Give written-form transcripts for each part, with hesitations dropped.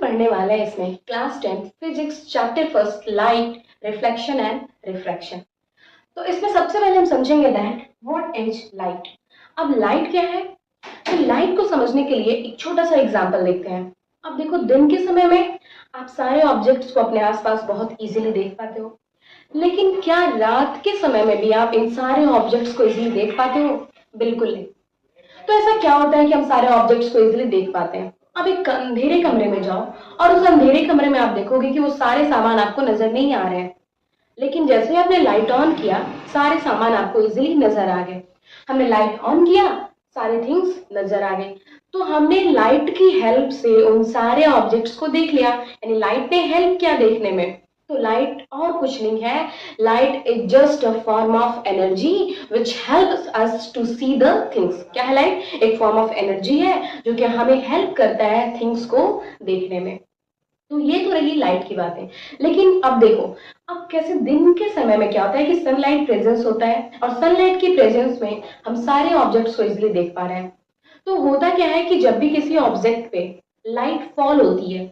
पढ़ने वाले हैं इसमें class 10 physics chapter first light reflection and refraction. तो इसमें सबसे पहले हम समझेंगे दैट व्हाट इज लाइट। अब लाइट क्या है? तो लाइट को समझने के लिए एक छोटा सा एग्जांपल देखते हैं। अब देखो, दिन के समय में आप सारे ऑब्जेक्ट्स को अपने आसपास बहुत इजीली देख पाते हो, लेकिन क्या रात के समय में भी आप इन सारे ऑब्जेक्ट्स को इजीली देख पाते हो? बिल्कुल नहीं। तो ऐसा क्या होता है कि हम सारे ऑब्जेक्ट्स को इजीली देख पाते हैं? अब एक अंधेरे कमरे में जाओ और उस अंधेरे कमरे में आप देखोगे कि वो सारे सामान आपको नजर नहीं आ रहे हैं, लेकिन जैसे ही आपने लाइट ऑन किया सारे सामान आपको इजीली नजर आ गए। हमने लाइट ऑन किया, सारे थिंग्स नजर आ गए। तो हमने लाइट की हेल्प से उन सारे ऑब्जेक्ट्स को देख लिया, यानी लाइट ने हेल्प किया देखने में। तो लाइट और कुछ नहीं है, light is just a form of energy which helps us to see the things. क्या है लाइट? एक फॉर्म ऑफ एनर्जी है जो कि हमें हेल्प करता है थिंग्स को देखने में। तो ये तो रही लाइट की बातें। लेकिन अब देखो, अब कैसे दिन के समय में क्या होता है कि सनलाइट प्रेजेंस होता है और सनलाइट की प्रेजेंस में हम सारे ऑब्जेक्ट्स को इजीली देख पा रहे हैं। तो होता क्या है कि जब भी किसी ऑब्जेक्ट पे लाइट फॉल होती है,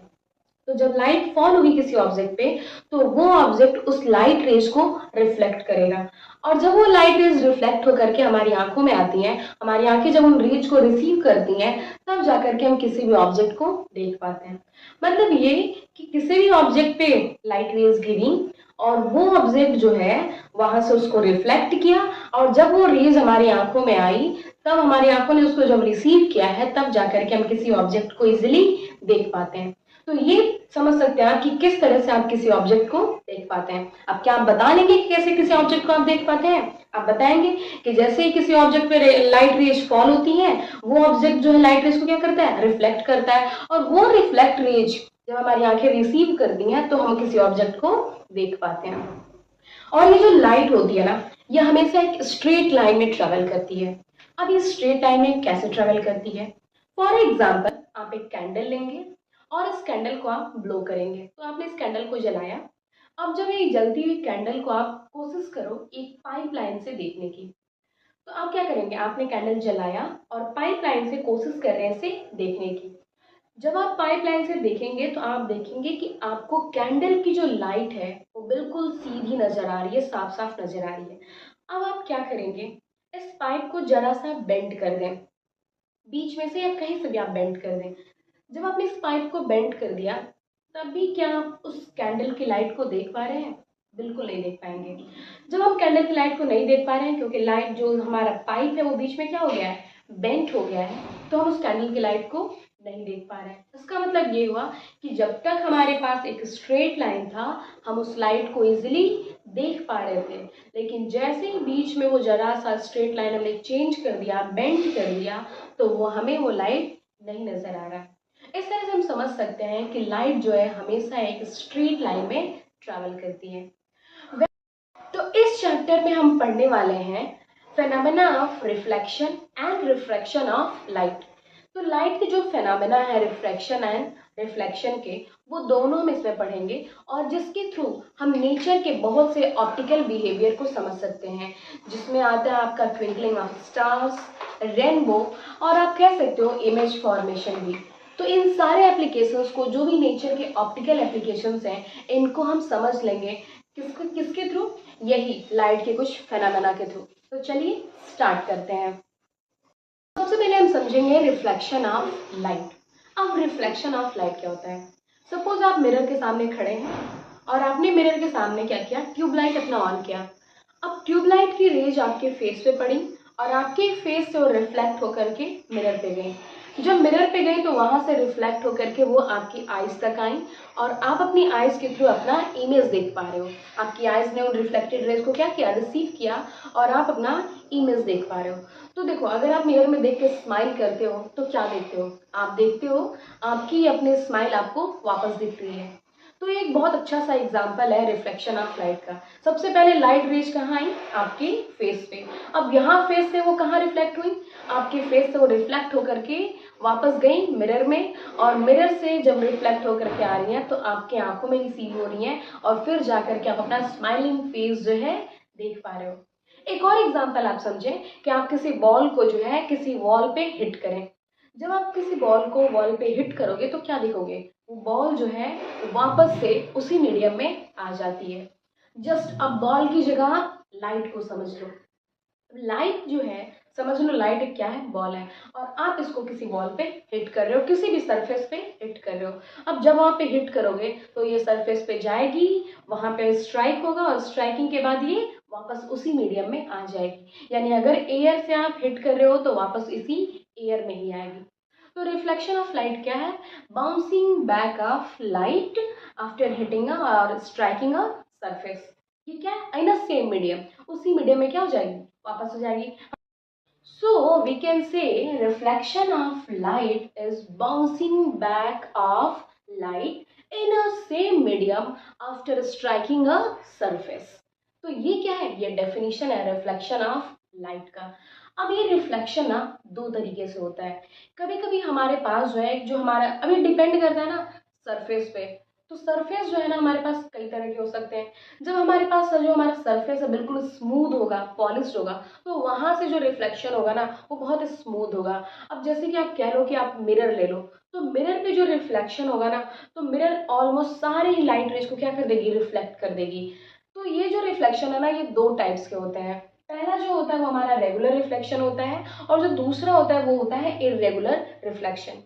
तो जब लाइट फॉल होगी किसी ऑब्जेक्ट पे, तो वो ऑब्जेक्ट उस लाइट रेज को रिफ्लेक्ट करेगा। और जब वो लाइट रेज रिफ्लेक्ट होकर के हमारी आंखों में आती हैं, हमारी आंखें जब उन रेज को रिसीव करती हैं, तब जाकर के हम किसी भी ऑब्जेक्ट को देख पाते हैं। मतलब ये कि किसी भी ऑब्जेक्ट पे लाइट रेज गिरी और वो ऑब्जेक्ट जो है वहां से उसको रिफ्लेक्ट किया, और जब वो रेज हमारी आंखों में आई, तब हमारी आंखों ने उसको जब रिसीव किया है, तब जाकर के हम किसी ऑब्जेक्ट को इजिली देख पाते हैं। तो ये समझ सकते हैं आप कि किस तरह से आप किसी ऑब्जेक्ट को देख पाते हैं। अब क्या आप बता लेंगे कि कैसे किसी ऑब्जेक्ट को आप देख पाते हैं? आप बताएंगे कि जैसे ही किसी ऑब्जेक्ट पे लाइट रेज फॉल होती है, वो ऑब्जेक्ट जो है लाइट रेज को क्या करता है? रिफ्लेक्ट करता है, और वो रिफ्लेक्ट रेज जब हमारी आंखें रिसीव करती हैं तो हम किसी ऑब्जेक्ट को देख पाते हैं। और ये जो लाइट होती है ना, ये हमेशा एक स्ट्रेट लाइन में ट्रेवल करती है। अब ये स्ट्रेट लाइन में कैसे ट्रेवल करती है? फॉर एग्जाम्पल, आप एक कैंडल लेंगे और इस कैंडल को आप ब्लो करेंगे। तो आपने इस कैंडल को जलाया। अब जब ये जलती हुई कैंडल को आप कोशिश करो एक पाइपलाइन से देखने की, तो आप क्या करेंगे? आपने कैंडल जलाया और पाइपलाइन से कोशिश कर रहे हैं इसे देखने की। जब आप पाइपलाइन से देखेंगे तो आप देखेंगे कि आपको कैंडल की जो लाइट है वो बिल्कुल सीधी नजर आ रही है, साफ साफ नजर आ रही है। अब आप क्या करेंगे? इस पाइप को जरा सा बेंड कर दें, बीच में से या कहीं से भी आप बेंड कर दें। जब आपने इस पाइप को बेंड कर दिया, तब भी क्या आप उस कैंडल की लाइट को देख पा रहे हैं? बिल्कुल नहीं देख पाएंगे। जब हम कैंडल की लाइट को नहीं देख पा रहे हैं क्योंकि लाइट जो हमारा पाइप है वो बीच में क्या हो गया है? बेंट हो गया है, तो हम उस कैंडल की लाइट को नहीं देख पा रहे हैं। इसका मतलब ये हुआ कि जब तक हमारे पास एक स्ट्रेट लाइन था, हम उस लाइट को इजिली देख पा रहे थे, लेकिन जैसे ही बीच में वो जरा सा स्ट्रेट लाइन हमने चेंज कर दिया, बेंड कर दिया, तो वो हमें वो लाइट नहीं नजर आ रहा है। इस तरह से हम समझ सकते हैं कि लाइट जो है हमेशा एक स्ट्रेट लाइन में ट्रैवल करती है। तो इस चैप्टर में हम पढ़ने वाले हैं phenomena of reflection and refraction of light. तो लाइट के जो फेनोमेना है रिफ्रैक्शन एंड रिफ्लेक्शन के, वो दोनों हम इसमें पढ़ेंगे, और जिसके थ्रू हम नेचर के बहुत से ऑप्टिकल बिहेवियर को समझ सकते हैं, जिसमें आता है आपका ट्विंकलिंग ऑफ स्टार्स, रेनबो, और आप कह सकते हो इमेज फॉर्मेशन भी। तो इन सारे एप्लीकेशंस को, जो भी नेचर के ऑप्टिकल एप्लीकेशंस हैं, इनको हम समझ लेंगे किसके थ्रू? यही लाइट के कुछ फेनोमेना के थ्रू। तो चलिए स्टार्ट करते हैं। सबसे पहले हम समझेंगे रिफ्लेक्शन ऑफ लाइट। अब रिफ्लेक्शन ऑफ लाइट क्या होता है? सपोज आप मिरर के सामने खड़े हैं और आपने मिरर के सामने क्या किया? ट्यूबलाइट अपना ऑन किया। अब ट्यूबलाइट की रेज आपके फेस पे पड़ी और आपके फेस से वो रिफ्लेक्ट होकर के मिरर पे गई। जब मिरर पे गई तो वहां से रिफ्लेक्ट होकर के वो आपकी आईज तक आई, और आप अपनी आईज के थ्रू अपना इमेज देख पा रहे हो। आपकी आईज ने उन रिफ्लेक्टेड रेज को क्या किया? रिसीव किया, और आप अपना इमेज देख पा रहे हो। तो देखो, अगर आप मिरर में देख के स्माइल करते हो तो क्या देखते हो? आप देखते हो आपकी अपने स्माइल आपको वापस दिख रही है। तो ये एक बहुत अच्छा सा एग्जाम्पल है रिफ्लेक्शन ऑफ लाइट का। सबसे पहले लाइट रेज कहाँ आई? आपके फेस पे। अब यहाँ फेस से वो कहाँ रिफ्लेक्ट हुई? आपके फेस से वो रिफ्लेक्ट होकर के वापस गई मिरर में, और मिरर से जब रिफ्लेक्ट होकर के आ रही हैं तो आपके आंखों में रिसीव हो रही हैं, और फिर जाकर के आप अपना स्माइलिंग फेस जो है देख पा रहे हो। एक और एग्जाम्पल आप समझें कि आप किसी बॉल को जो है किसी वॉल पे हिट करें। जब आप किसी बॉल को वॉल पे हिट करोगे तो क्या देखोगे, वो बॉल जो है वापस से उसी मीडियम में आ जाती है। जस्ट अब बॉल की जगह लाइट को समझ लो। लाइट जो है, समझ लो लाइट एक क्या है, बॉल है, और आप इसको किसी बॉल पे हिट कर रहे हो, किसी भी सरफेस पे हिट कर रहे हो। अब जब वहां पे हिट करोगे तो ये सरफेस पे जाएगी, वहां पे स्ट्राइक होगा और स्ट्राइकिंग के बाद ये वापस उसी मीडियम में आ जाएगी। यानी अगर एयर से आप हिट कर रहे हो तो वापस इसी एयर में ही आएगी। तो रिफ्लेक्शन ऑफ लाइट क्या है, bouncing back of light after hitting or striking a surface. ये क्या है, इन अ सेम मीडियम, उसी मीडियम में क्या हो जाएगी, वापस हो जाएगी। So we can say reflection of light is bouncing back of light in a same medium after striking a surface. तो ये क्या है, ये डेफिनेशन है रिफ्लेक्शन ऑफ लाइट का। अब ये रिफ्लेक्शन ना दो तरीके से होता है। कभी कभी हमारे पास जो है, जो हमारा अभी डिपेंड करता है ना सरफेस पे, तो सरफेस जो है ना हमारे पास कई तरह के हो सकते हैं। जब हमारे पास जो हमारा सरफेस है बिल्कुल स्मूथ होगा, पॉलिश्ड होगा, तो वहां से जो रिफ्लेक्शन होगा ना वो बहुत स्मूथ होगा। अब जैसे कि आप कह लो कि आप मिरर ले लो, तो मिरर पे जो रिफ्लेक्शन होगा ना, तो मिरर ऑलमोस्ट सारी लाइट रेज को क्या कर देगी, रिफ्लेक्ट कर देगी। तो ये जो रिफ्लेक्शन है ना, ये दो टाइप्स के होते हैं। पहला जो होता है वो हमारा रेगुलर रिफ्लेक्शन होता है, और जो दूसरा होता है वो होता है इरेगुलर रिफ्लेक्शन।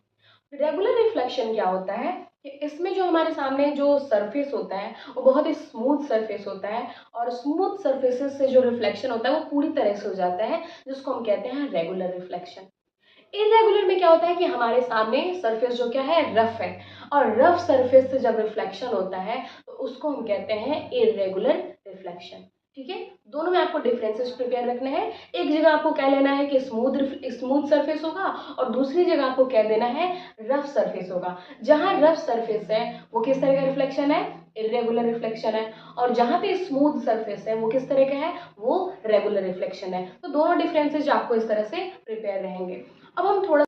रेगुलर रिफ्लेक्शन क्या होता है कि इसमें जो हमारे सामने जो सरफेस होता है वो बहुत ही स्मूथ सरफेस होता है, और स्मूथ सरफेसेस से जो रिफ्लेक्शन होता है वो पूरी तरह से हो जाता है, जिसको हम कहते हैं रेगुलर रिफ्लेक्शन। इरेगुलर में क्या होता है कि हमारे सामने सरफेस जो क्या है, रफ है, और रफ सरफेस से जब रिफ्लेक्शन होता है तो उसको हम कहते हैं इरेगुलर रिफ्लेक्शन। ठीक है, दोनों में आपको डिफरेंसेस प्रिपेयर रखने हैं। एक जगह आपको कह लेना है कि स्मूथ सरफेस होगा, और दूसरी जगह आपको कह देना है रफ सरफेस होगा। जहां रफ सरफेस है वो किस तरह का रिफ्लेक्शन है, इरेगुलर रिफ्लेक्शन है, और जहां पे स्मूथ सरफेस है वो किस तरह का है, वो रेगुलर रिफ्लेक्शन है। तो दोनों डिफरेंसेस आपको इस तरह से प्रिपेयर रहेंगे। अब हम थोड़ा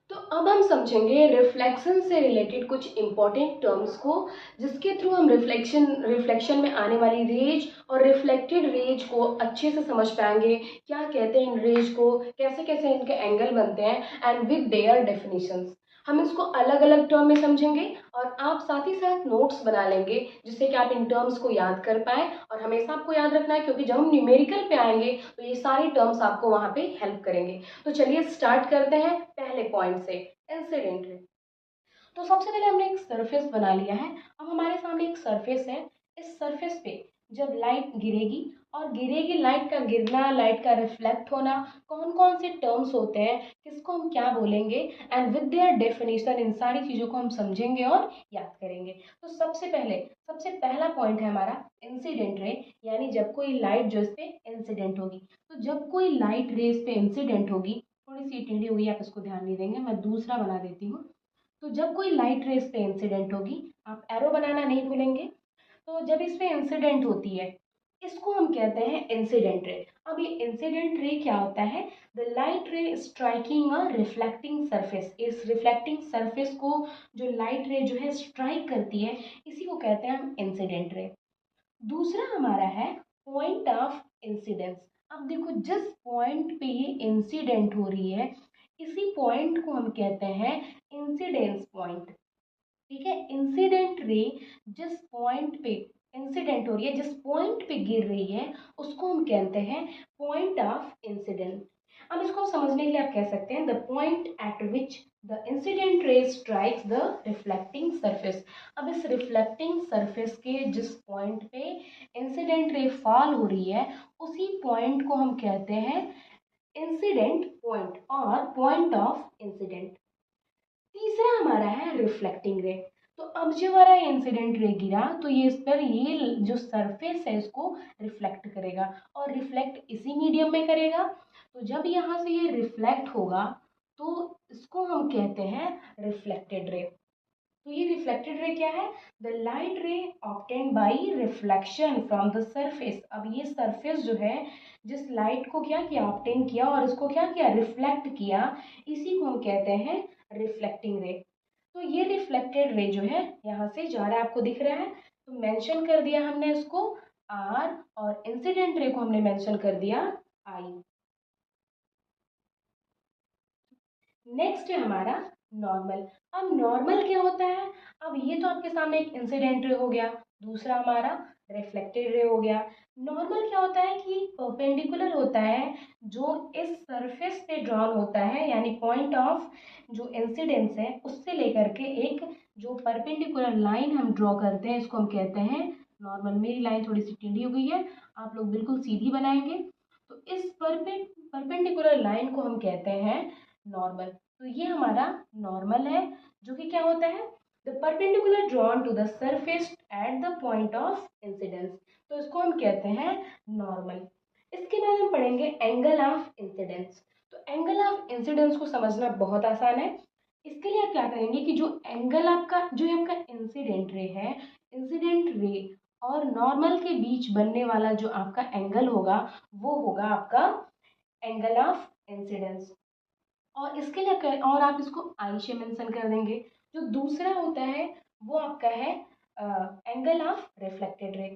तो अब हम समझेंगे रिफ्लेक्शन से रिलेटेड कुछ इंपॉर्टेंट टर्म्स को, जिसके थ्रू हम रिफ्लेक्शन में आने वाली रेज और रिफ्लेक्टेड रेज को अच्छे से समझ पाएंगे। क्या कहते हैं इन रेज को, कैसे कैसे इनके एंगल बनते हैं, एंड विद देयर डेफिनेशंस। हम इसको अलग अलग टर्म में समझेंगे, और आप साथ ही साथ नोट्स बना लेंगे जिससे कि आप इन टर्म्स को याद कर पाए। और हमेशा आपको याद रखना है, क्योंकि जब हम न्यूमेरिकल पे आएंगे तो ये सारी टर्म्स आपको वहां पे हेल्प करेंगे। तो चलिए स्टार्ट करते हैं पहले पॉइंट से, इंसिडेंट रे। तो सबसे पहले हमने एक सरफेस बना लिया है। अब हमारे सामने एक सरफेस है, इस सरफेस पे जब लाइट गिरेगी, और गिरेगी, लाइट का गिरना, लाइट का रिफ्लेक्ट होना, कौन कौन से टर्म्स होते हैं, किसको हम क्या बोलेंगे, एंड विद देयर डेफिनेशन, इन सारी चीज़ों को हम समझेंगे और याद करेंगे। तो सबसे पहला पॉइंट है हमारा इंसिडेंट रे, यानी जब कोई लाइट जो इस पे इंसिडेंट होगी। तो जब कोई लाइट रे इस पे इंसिडेंट होगी, थोड़ी सी टेढ़ी हुई, आप इसको ध्यान नहीं देंगे, मैं दूसरा बना देती हूँ। तो जब कोई लाइट रेस पे इंसिडेंट होगी, आप एरो बनाना नहीं भूलेंगे। तो जब इस पे इंसिडेंट होती है, इसको हम कहते हैं इंसिडेंट रे। अब ये इंसिडेंट रे क्या होता है, द लाइट रे स्ट्राइकिंग अ रिफ्लेक्टिंग सरफेस। इस रिफ्लेक्टिंग सरफेस को जो लाइट रे जो है स्ट्राइक करती है, इसी को कहते हैं हम इंसिडेंट रे। दूसरा हमारा है पॉइंट ऑफ इंसिडेंस। अब देखो, जिस पॉइंट पे ये इंसिडेंट हो रही है, इसी पॉइंट को हम कहते हैं इंसिडेंस पॉइंट। ठीक है, इंसिडेंट रे जिस पॉइंट पे इंसिडेंट हो रही है, जिस पॉइंट पे गिर रही है, उसको हम कहते हैं पॉइंट ऑफ इंसिडेंट। अब इसको समझने के लिए आप कह सकते हैं the point eight which the incident रे स्ट्राइक्स द रिफ्लेक्टिंग सरफेस। अब इस रिफ्लेक्टिंग सरफेस के जिस पॉइंट पे इंसिडेंट रे फॉल हो रही है, उसी पॉइंट को हम कहते हैं इंसिडेंट पॉइंट और पॉइंट ऑफ इंसिडेंट। तीसरा हमारा है रिफ्लेक्टिंग रे। तो अब जो हमारा इंसिडेंट रे गिरा, तो ये इस पर ये जो सरफेस है इसको रिफ्लेक्ट करेगा, और रिफ्लेक्ट इसी मीडियम में करेगा। तो जब यहाँ से ये रिफ्लेक्ट होगा तो इसको हम कहते हैं रिफ्लेक्टेड रे। तो ये रिफ्लेक्टेड रे क्या है, द लाइट रे obtained by reflection from the surface. अब ये सरफेस जो है, जिस लाइट को क्या किया, ऑब्टेन किया, और इसको क्या किया, रिफ्लेक्ट किया, इसी को हम कहते हैं रिफ्लेक्टिंग रे। तो ये रिफ्लेक्टेड रे जो है यहाँ से जा रहा है, आपको दिख रहा है, तो मेंशन कर दिया हमने इसको आर, और इंसिडेंट रे को हमने मेंशन कर दिया आई। नेक्स्ट है हमारा नॉर्मल। अब नॉर्मल क्या होता है? अब ये तो आपके सामने एक इंसिडेंट रे हो गया, दूसरा हमारा रिफ्लेक्टेड रे हो गया। नॉर्मल क्या होता है कि परपेंडिकुलर होता है, जो इस सरफेस पे ड्रॉन होता है, यानी पॉइंट ऑफ जो इंसिडेंस है उससे लेकर के एक जो परपेंडिकुलर लाइन हम ड्रॉ करते हैं, इसको हम कहते हैं नॉर्मल। मेरी लाइन थोड़ी सी टेढ़ी हो गई है, आप लोग बिल्कुल सीधी बनाएंगे। तो इस परपेंडिकुलर लाइन को हम कहते हैं नॉर्मल। तो ये हमारा नॉर्मल है, जो कि क्या होता है? The perpendicular drawn to the surface at the point of incidence. तो इसको हम कहते हैं नॉर्मल। इसके बाद हम पढ़ेंगे एंगल ऑफ इंसिडेंस। तो एंगल ऑफ इंसिडेंस को समझना बहुत आसान है। इसके लिए आप क्या करेंगे कि जो एंगल आपका, जो आपका इंसिडेंट रे है, इंसिडेंट रे और नॉर्मल के बीच बनने वाला जो आपका एंगल होगा, वो होगा आपका एंगल ऑफ इंसिडेंस। और इसके लिए और आप इसको आई से मेंशन कर देंगे। जो दूसरा होता है वो आपका है एंगल ऑफ रिफ्लेक्टेड रे।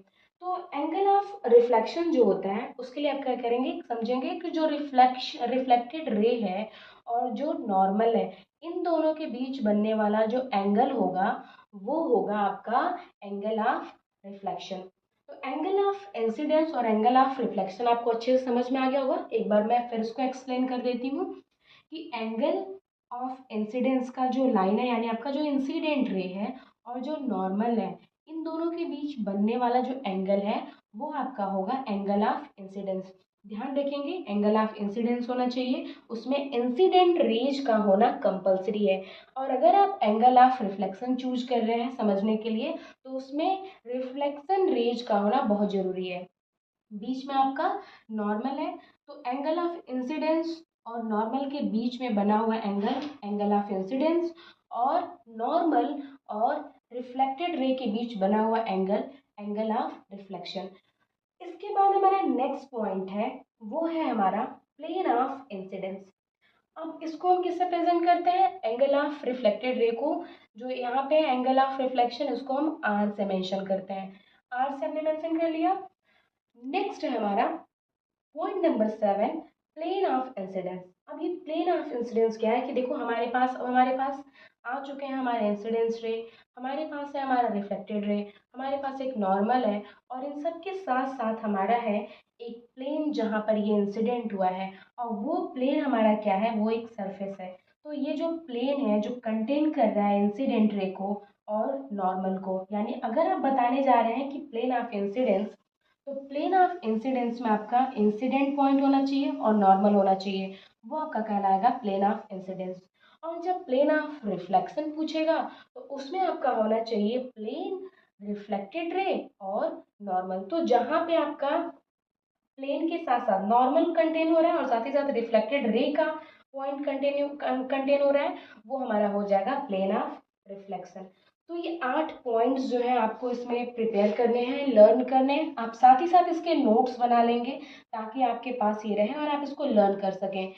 तो एंगल ऑफ रिफ्लेक्शन जो होता है उसके लिए आप क्या करेंगे, समझेंगे कि जो रिफ्लेक्टेड रे है और जो नॉर्मल है, इन दोनों के बीच बनने वाला जो एंगल होगा वो होगा आपका एंगल ऑफ रिफ्लेक्शन। तो एंगल ऑफ इंसिडेंस और एंगल ऑफ रिफ्लेक्शन आपको अच्छे से समझ में आ गया होगा। एक बार मैं फिर इसको एक्सप्लेन कर देती हूँ कि एंगल ऑफ इंसिडेंस का जो लाइन है, यानी आपका जो इंसिडेंट रे है और जो नॉर्मल है, इन दोनों के बीच बनने वाला जो एंगल है वो आपका होगा एंगल ऑफ इंसिडेंस। ध्यान रखेंगे, एंगल ऑफ इंसिडेंस होना चाहिए, उसमें इंसिडेंट रेज का होना कंपलसरी है। और अगर आप एंगल ऑफ रिफ्लेक्शन चूज कर रहे हैं समझने के लिए, तो उसमें रिफ्लेक्शन रेज का होना बहुत जरूरी है। बीच में आपका नॉर्मल है, तो एंगल ऑफ इंसिडेंस और नॉर्मल के बीच में बना हुआ एंगल एंगल ऑफ इंसिडेंस, और नॉर्मल और रिफ्लेक्टेड रे के बीच बना हुआ एंगल एंगल ऑफ रिफ्लेक्शन। इसके बाद हमारा नेक्स्ट पॉइंट है, वो है हमारा प्लेन ऑफ इंसिडेंस। अब इसको हम किससे प्रेजेंट करते हैं? एंगल ऑफ रिफ्लेक्टेड रे को, जो यहाँ पे एंगल ऑफ रिफ्लेक्शन, इसको हम आर से मेंशन करते हैं। आर से हमने मेंशन कर लिया। नेक्स्ट है हमारा point number 7, plane of incidence. अब ये प्लेन ऑफ इंसिडेंस क्या है कि देखो हमारे पास आ चुके हैं हमारे इंसिडेंस रे, हमारे पास है हमारा रिफ्लेक्टेड रे, हमारे पास एक नॉर्मल है, और इन सब के साथ साथ हमारा है एक प्लेन जहाँ पर ये इंसिडेंट हुआ है, और वो प्लेन हमारा क्या है? वो एक सरफेस है। तो ये जो प्लेन है जो कंटेन कर रहा है इंसिडेंट रे को और नॉर्मल को, यानी अगर आप बताने जा रहे हैं कि प्लेन ऑफ इंसिडेंस, तो प्लेन ऑफ इंसिडेंस में आपका इंसिडेंट पॉइंट होना चाहिए और नॉर्मल होना चाहिए, वो आपका कहलाएगा प्लेन ऑफ इंसिडेंस। और जब प्लेन ऑफ रिफ्लेक्शन पूछेगा, तो उसमें आपका होना चाहिए प्लेन, रिफ्लेक्टेड रे और नॉर्मल। तो जहाँ पे आपका प्लेन के साथ साथ नॉर्मल कंटेन हो रहा है और साथ ही साथ रिफ्लेक्टेड रे का पॉइंट कंटेन हो रहा है, वो हमारा हो जाएगा प्लेन ऑफ रिफ्लेक्शन। तो ये 8 पॉइंट्स जो है आपको इसमें प्रिपेयर करने हैं, लर्न करने हैं। आप साथ ही साथ इसके नोट्स बना लेंगे ताकि आपके पास ये रहे और आप इसको लर्न कर सकें।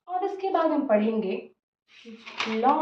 और इसके बाद हम पढ़ेंगे लॉ।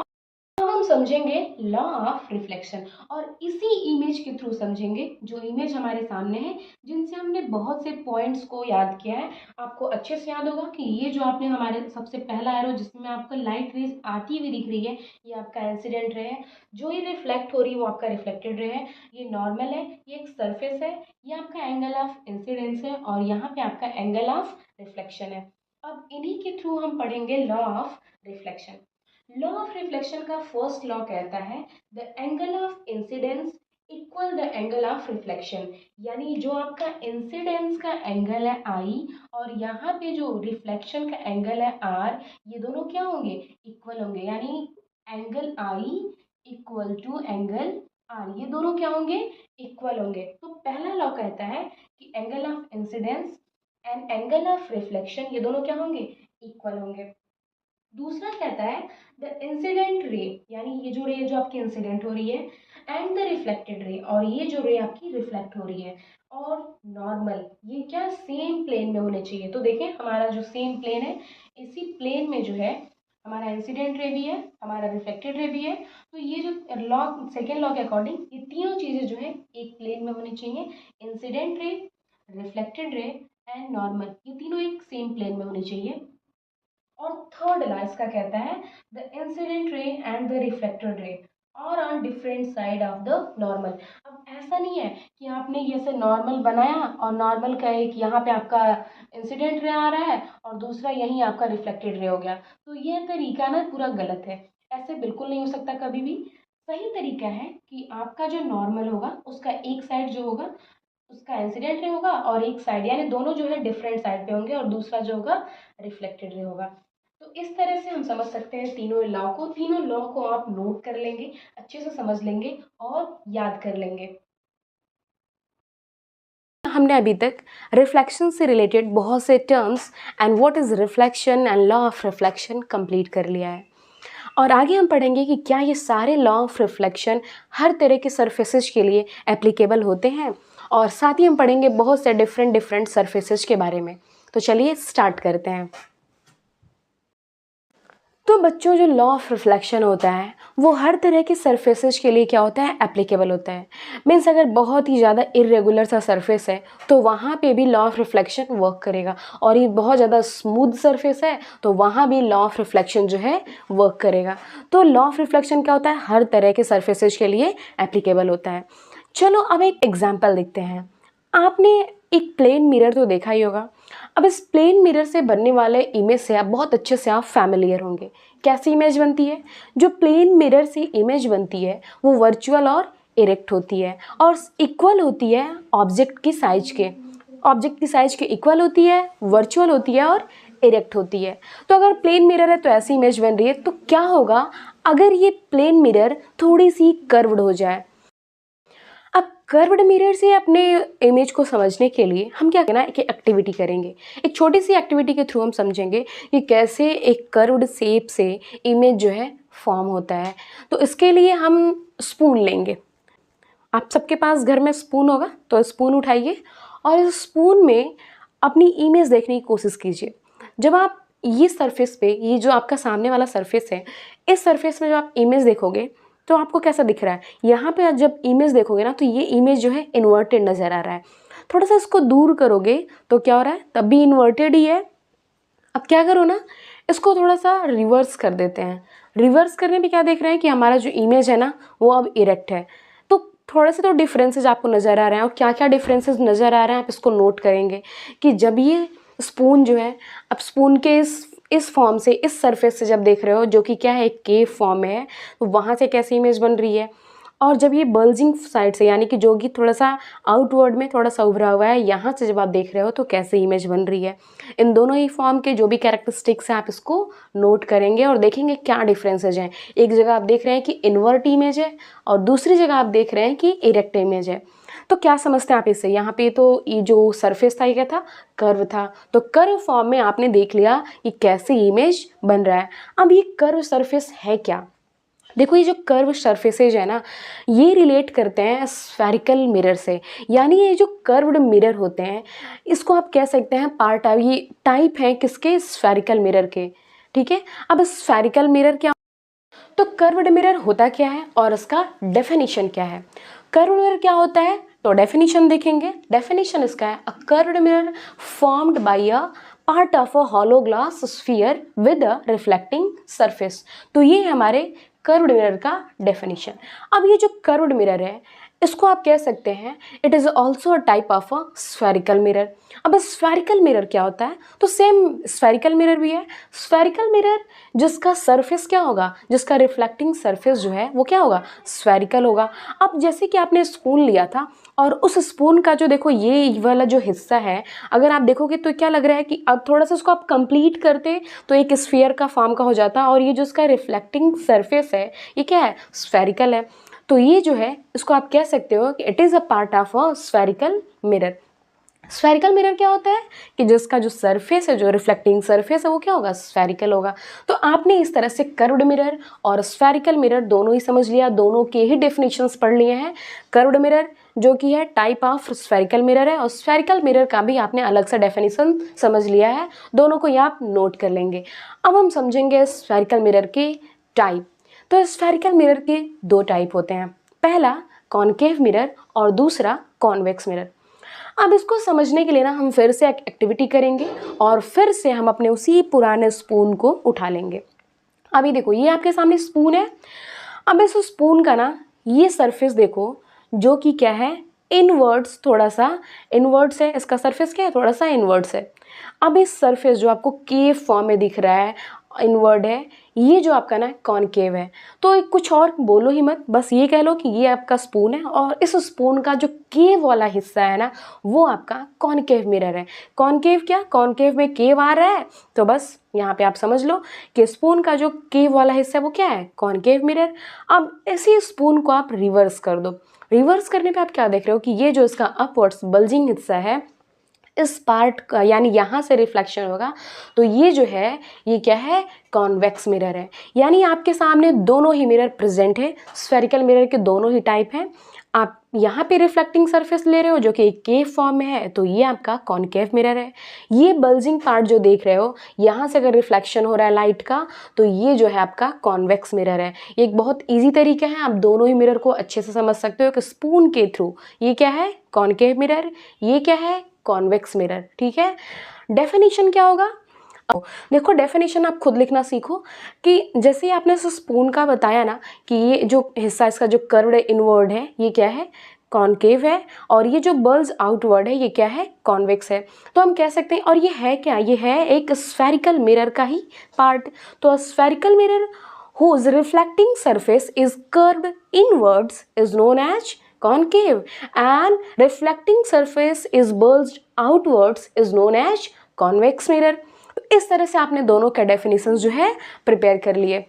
अब हम समझेंगे लॉ ऑफ रिफ्लेक्शन, और इसी इमेज के थ्रू समझेंगे, जो इमेज हमारे सामने है, जिनसे हमने बहुत से पॉइंट्स को याद किया है। आपको अच्छे से याद होगा कि ये जो आपने हमारे सबसे पहला एरो जिसमें आपको लाइट रेज आती हुई दिख रही है, ये आपका इंसिडेंट रे है। जो ये रिफ्लेक्ट हो रही है वो आपका रिफ्लेक्टेड रे है। ये नॉर्मल है, ये एक सरफेस है, ये आपका एंगल ऑफ इंसिडेंस है, और यहाँ पे आपका एंगल ऑफ रिफ्लेक्शन है। अब इन्हीं के थ्रू हम पढ़ेंगे law of reflection. Law of reflection का फर्स्ट लॉ कहता है the angle of incidence equal the angle of reflection. यानी जो आपका इंसिडेंस का एंगल है आई, और यहाँ पे जो रिफ्लेक्शन का एंगल है आर, ये दोनों क्या होंगे? इक्वल होंगे। यानी angle I equal to angle R, ये दोनों क्या होंगे? इक्वल होंगे। तो पहला लॉ कहता है कि angle of incidence and angle of reflection, ये दोनों क्या होंगे? इक्वल होंगे। दूसरा कहता है द इंसिडेंट रे, यानी ये जो रे जो आपकी इंसिडेंट हो रही है, एंड द रिफ्लेक्टेड रे, और ये जो रे आपकी रिफ्लेक्ट हो रही है, और नॉर्मल, ये क्या सेम प्लेन में होने चाहिए। तो देखें हमारा जो सेम प्लेन है, इसी प्लेन में जो है हमारा इंसिडेंट रे भी है, हमारा रिफ्लेक्टेड रे भी है। तो ये जो लॉ, सेकेंड लॉ के अकॉर्डिंग, ये तीनों चीज़ें जो है एक प्लेन में होनी चाहिए। Incident ray, reflected ray and normal, ये तीनों एक सेम प्लेन में होनी चाहिए। और थर्ड लॉ इसका कहता है the incident ray and the reflected ray are on different side of the normal. अब ऐसा नहीं है कि आपने ये से नॉर्मल बनाया और नॉर्मल का एक यहाँ पे आपका इंसिडेंट रे आ रहा है और दूसरा यहीं आपका रिफ्लेक्टेड रे हो गया, तो ये तरीका ना पूरा गलत है। ऐसे बिल्कुल नहीं हो सकता कभी भी। सही तरीका है कि आपका जो नॉर्मल होगा उसका एक साइड जो होगा उसका इंसिडेंट रे होगा और एक साइड यानी दोनों जो है डिफरेंट साइड पे होंगे और दूसरा जो होगा रिफ्लेक्टेड रे होगा। तो इस तरह से हम समझ सकते हैं तीनों लॉ को आप नोट कर लेंगे, अच्छे से समझ लेंगे और याद कर लेंगे। हमने अभी तक रिफ्लेक्शन से रिलेटेड बहुत से terms and what is reflection and law of reflection complete कर लिया है और आगे हम पढ़ेंगे कि क्या ये सारे लॉ ऑफ रिफ्लेक्शन हर तरह के सरफेसेज के लिए एप्लीकेबल होते हैं और साथ ही हम पढ़ेंगे बहुत से डिफरेंट सरफेसेज के बारे में। तो चलिए स्टार्ट करते हैं। तो बच्चों जो लॉ ऑफ रिफ्लेक्शन होता है वो हर तरह के सरफेसेज के लिए क्या होता है एप्लीकेबल होता है। मीन्स अगर बहुत ही ज़्यादा इरेगुलर सा सरफेस है तो वहाँ पे भी लॉ ऑफ रिफ्लेक्शन वर्क करेगा और ये बहुत ज़्यादा स्मूथ सरफेस है तो वहाँ भी लॉ ऑफ रिफ्लेक्शन जो है वर्क करेगा। तो लॉ ऑफ रिफ्लेक्शन क्या होता है हर तरह के सरफेसेज के लिए एप्लीकेबल होता है। चलो अब एक एग्जाम्पल देखते हैं। आपने एक प्लेन मिरर तो देखा ही होगा। अब इस प्लेन मिरर से बनने वाले इमेज से आप बहुत अच्छे से आप फैमिलियर होंगे। कैसी इमेज बनती है? जो प्लेन मिरर से इमेज बनती है वो वर्चुअल और इरेक्ट होती है और इक्वल होती है ऑब्जेक्ट की साइज के। ऑब्जेक्ट की साइज के इक्वल होती है, वर्चुअल होती है और इरेक्ट होती है। तो अगर प्लेन मिरर है तो ऐसी इमेज बन रही है। तो क्या होगा अगर ये प्लेन मिरर थोड़ी सी कर्व्ड हो जाए? अब कर्व्ड मिरर से अपने इमेज को समझने के लिए हम क्या करना एक एक्टिविटी करेंगे। एक छोटी सी एक्टिविटी के थ्रू हम समझेंगे कि कैसे एक कर्व्ड शेप से इमेज जो है फॉर्म होता है। तो इसके लिए हम स्पून लेंगे। आप सबके पास घर में स्पून होगा तो स्पून उठाइए और इस स्पून में अपनी इमेज देखने की कोशिश कीजिए। जब आप ये सरफेस पे ये जो आपका सामने वाला सरफेस है इस सरफेस में जब आप इमेज देखोगे तो आपको कैसा दिख रहा है? यहाँ पे जब इमेज देखोगे ना तो ये इमेज जो है इन्वर्टेड नज़र आ रहा है। थोड़ा सा इसको दूर करोगे तो क्या हो रहा है? तब भी इन्वर्टेड ही है। अब क्या करो ना इसको थोड़ा सा रिवर्स कर देते हैं। रिवर्स करने में क्या देख रहे हैं कि हमारा जो इमेज है ना वो अब इरेक्ट है। तो थोड़े से तो डिफरेंसेस आपको नज़र आ रहे हैं और क्या क्या डिफरेंसेस नज़र आ रहे हैं आप इसको नोट करेंगे कि जब ये स्पून जो है अब स्पून के इस फॉर्म से इस सरफेस से जब देख रहे हो जो कि क्या है एक केव फॉर्म में है तो वहाँ से कैसी इमेज बन रही है। और जब ये बल्जिंग साइड से यानी कि जो कि थोड़ा सा आउटवर्ड में थोड़ा सा उभरा हुआ है यहाँ से जब आप देख रहे हो तो कैसे इमेज बन रही है। इन दोनों ही फॉर्म के जो भी कैरेक्टरिस्टिक्स हैं आप इसको नोट करेंगे और देखेंगे क्या डिफरेंसेज हैं। एक जगह आप देख रहे हैं कि इन्वर्ट इमेज है और दूसरी जगह आप देख रहे हैं कि इरेक्ट इमेज है। तो क्या समझते हैं आप इससे? यहाँ पे तो ये जो सरफेस था ये क्या था? कर्व था। तो कर्व फॉर्म में आपने देख लिया कि कैसे इमेज बन रहा है। अब ये कर्व सरफेस है क्या? देखो ये जो कर्व सरफेसेज है ना ये रिलेट करते हैं स्फेरिकल मिरर से। यानी ये जो कर्व्ड मिरर होते हैं इसको आप कह सकते हैं पार्ट ये टाइप है किसके? स्फेरिकल मिरर के। ठीक है। अब स्फेरिकल मिरर क्या तो कर्व्ड मिरर होता क्या है और इसका डेफिनेशन क्या है? कर्व्ड मिरर क्या होता है तो डेफिनेशन देखेंगे। डेफिनेशन इसका है a curved mirror formed by a part of a hollow glass sphere with a reflecting surface. तो ये है हमारे कर्व्ड मिरर का डेफिनेशन। अब ये जो कर्व्ड मिरर है इसको आप कह सकते हैं it is also a type of a spherical mirror. अब स्फेरिकल मिरर क्या होता है? तो सेम स्फेरिकल मिरर भी है। स्फेरिकल मिरर जिसका सरफेस क्या होगा? जिसका रिफ्लेक्टिंग सरफेस जो है वो क्या होगा? स्फेरिकल होगा। अब जैसे कि आपने स्पून लिया था और उस स्पून का जो देखो ये वाला जो हिस्सा है अगर आप देखोगे तो क्या लग रहा है कि अब थोड़ा सा उसको आप कंप्लीट करते तो एक स्फीयर का फॉर्म का हो जाता और ये जो इसका रिफ्लेक्टिंग सरफेस है ये क्या है? स्फेरिकल है। तो ये जो है इसको आप कह सकते हो कि it is a part of a spherical mirror. Spherical mirror क्या होता है कि जिसका जो सरफेस है जो रिफ्लेक्टिंग सरफेस है वो क्या होगा? स्फेरिकल होगा। तो आपने इस तरह से कर्व्ड मिरर और स्फेरिकल मिरर दोनों ही समझ लिया, दोनों के ही डेफिनेशंस पढ़ लिए हैं। कर्व्ड मिरर जो कि है टाइप ऑफ स्फेरिकल मिरर है और स्फेरिकल मिरर का भी आपने अलग सा डेफिनेशन समझ लिया है। दोनों को ही आप नोट कर लेंगे। अब हम समझेंगे स्फेरिकल मिरर के टाइप। तो स्फेरिकल मिरर के दो टाइप होते हैं। पहला कॉनकेव मिरर और दूसरा कॉन्वेक्स मिरर। अब इसको समझने के लिए ना हम फिर से एक एक्टिविटी करेंगे और फिर से हम अपने उसी पुराने स्पून को उठा लेंगे। अभी देखो ये आपके सामने स्पून है। अब इस स्पून का ना ये सरफेस देखो जो कि क्या है, इनवर्ड्स, थोड़ा सा इनवर्ड्स है। इसका सरफेस क्या है, थोड़ा सा इनवर्ड्स है। अब इस सरफेस जो आपको केव फॉर्म में दिख रहा है, इनवर्ड है, ये जो आपका ना कॉनकेव है। तो कुछ और बोलो ही मत, बस ये कह लो कि ये आपका स्पून है और इस स्पून का जो केव वाला हिस्सा है ना वो आपका कॉनकेव मिरर है। कॉनकेव क्या, कॉनकेव में केव आ रहा है, तो बस यहाँ पे आप समझ लो कि स्पून का जो केव वाला हिस्सा है वो क्या है, कॉनकेव मिरर। अब इसी स्पून को आप रिवर्स कर दो। रिवर्स करने पे आप क्या देख रहे हो कि ये जो इसका अपवर्ड्स बल्जिंग हिस्सा है, इस पार्ट का यानी यहाँ से रिफ्लेक्शन होगा, तो ये जो है ये क्या है, कॉन्वेक्स मिरर है। यानी आपके सामने दोनों ही मिरर प्रेजेंट है। स्फेरिकल मिरर के दोनों ही टाइप हैं। आप यहाँ पे रिफ्लेक्टिंग सरफेस ले रहे हो जो कि एक केव फॉर्म में है, तो ये आपका कॉनकेव मिरर है। ये बल्जिंग पार्ट जो देख रहे हो, यहाँ से अगर रिफ्लेक्शन हो रहा है लाइट का, तो ये जो है आपका कॉन्वेक्स मिरर है। ये एक बहुत ईजी तरीका है, आप दोनों ही मिरर को अच्छे से समझ सकते हो कि स्पून के थ्रू ये क्या है, कॉनकेव मिरर, ये क्या है, कॉन्वेक्स मिरर। ठीक है, डेफिनेशन क्या होगा, देखो डेफिनेशन आप खुद लिखना सीखो कि जैसे आपने इस स्पून का बताया ना कि ये जो हिस्सा इसका जो कर्व्ड इनवर्ड है ये क्या है, कॉनकेव है, और ये जो बल्ज आउटवर्ड है ये क्या है, कॉन्वेक्स है। तो हम कह सकते हैं, और ये है क्या, ये है एक स्फेरिकल मिरर का ही पार्ट। तो spherical mirror whose reflecting surface is curved inwards is known as concave and reflecting surface is bulged outwards is known as convex mirror। इस तरह से आपने दोनों के डेफिनेशंस जो है प्रिपेयर कर लिए।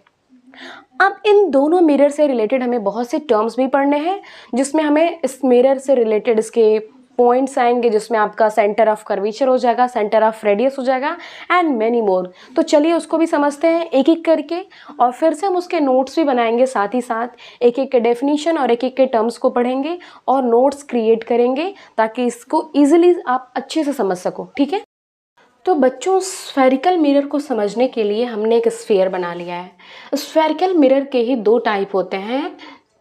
अब इन दोनों मिरर से रिलेटेड हमें बहुत से टर्म्स भी पढ़ने हैं, जिसमें हमें इस मिरर से रिलेटेड इसके पॉइंट्स आएंगे, जिसमें आपका सेंटर ऑफ कर्वेचर हो जाएगा, सेंटर ऑफ रेडियस हो जाएगा एंड मैनी मोर। तो चलिए उसको भी समझते हैं एक एक करके, और फिर से हम उसके नोट्स भी बनाएंगे, साथ ही साथ एक एक के डेफिनेशन और एक एक के टर्म्स को पढ़ेंगे और नोट्स क्रिएट करेंगे ताकि इसको ईजिली आप अच्छे से समझ सको। ठीक है, तो बच्चों स्फेरिकल मिरर को समझने के लिए हमने एक स्फीयर बना लिया है। स्फेरिकल मिरर के ही दो टाइप होते हैं,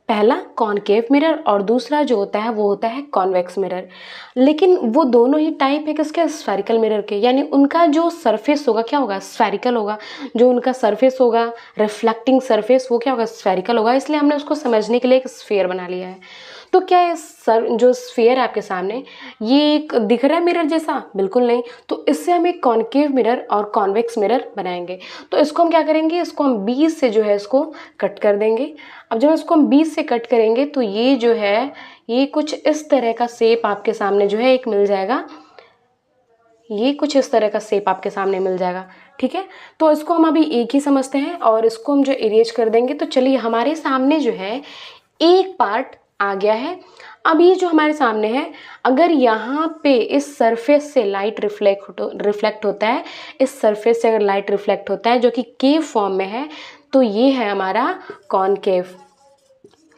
पहला कॉनकेव मिरर और दूसरा जो होता है वो होता है कॉन्वेक्स मिरर। लेकिन वो दोनों ही टाइप है किसके, स्फेरिकल मिरर के, यानी उनका जो सरफेस होगा क्या होगा, स्फेरिकल होगा। जो उनका सरफेस होगा रिफ्लेक्टिंग सरफेस वो क्या होगा, स्फेरिकल होगा। इसलिए हमने उसको समझने के लिए एक स्फीयर बना लिया है। तो क्या है जो स्फीयर है आपके सामने, ये एक दिख रहा है मिरर जैसा, बिल्कुल नहीं। तो इससे हम एक कॉनकेव मिरर और कॉन्वेक्स मिरर बनाएंगे। तो इसको हम क्या करेंगे, इसको हम बीच से जो है इसको कट कर देंगे। अब जब इसको हम बीच से कट करेंगे तो ये जो है ये कुछ इस तरह का शेप आपके सामने जो है एक मिल जाएगा, ये कुछ इस तरह का शेप आपके सामने मिल जाएगा। ठीक है, तो इसको हम अभी एक ही समझते हैं और इसको हम जो इरेज कर देंगे। तो चलिए हमारे सामने जो है एक पार्ट आ गया है। अब ये जो हमारे सामने है, अगर यहाँ पे इस सरफेस से लाइट रिफ्लेक्ट होता है, इस सरफेस से अगर लाइट रिफ्लेक्ट होता है जो कि केव फॉर्म में है, तो ये है हमारा कॉनकेव,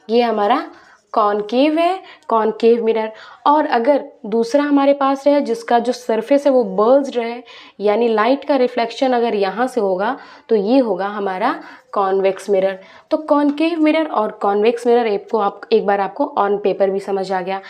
ये हमारा कॉनकेव है, कॉनकेव मिरर। और अगर दूसरा हमारे पास है जिसका जो सरफेस है वो बल्ज्ड है, यानी लाइट का रिफ्लेक्शन अगर यहाँ से होगा तो ये होगा हमारा कॉन्वेक्स मिरर। तो कॉनकेव मिरर और कॉन्वेक्स मिरर एक बार आपको ऑन पेपर भी समझ आ गया।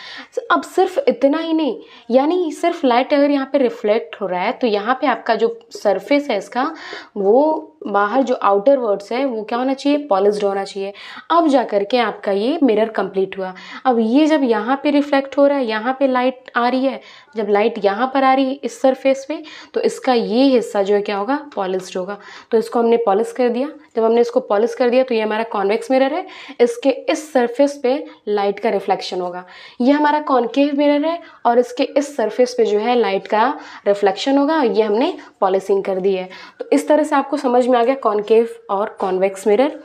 अब सिर्फ इतना ही नहीं, यानी सिर्फ लाइट अगर यहाँ पे रिफ्लेक्ट हो रहा है तो यहाँ पे आपका जो सरफेस है इसका, वो बाहर जो आउटर वर्ड्स है वो क्या होना चाहिए, पॉलिश्ड होना चाहिए। अब जा करके आपका ये मिरर कंप्लीट हुआ। अब ये जब यहाँ पे रिफ्लेक्ट हो रहा है, यहाँ पे लाइट आ रही है, जब लाइट यहाँ पर आ रही है इस सरफेस पे, तो इसका ये हिस्सा जो है क्या होगा, पॉलिश्ड होगा। तो इसको हमने पॉलिश कर दिया। जब हमने इसको पॉलिश कर दिया तो ये हमारा कॉन्वेक्स मिरर है, इसके इस सरफेस पे लाइट का रिफ्लेक्शन होगा। ये हमारा कॉनकेव मिरर है और इसके इस सरफेस पे जो है लाइट का रिफ्लेक्शन होगा, ये हमने पॉलिशिंग कर दी है। तो इस तरह से आपको समझ में आ गया कॉनकेव और कॉन्वेक्स मिरर।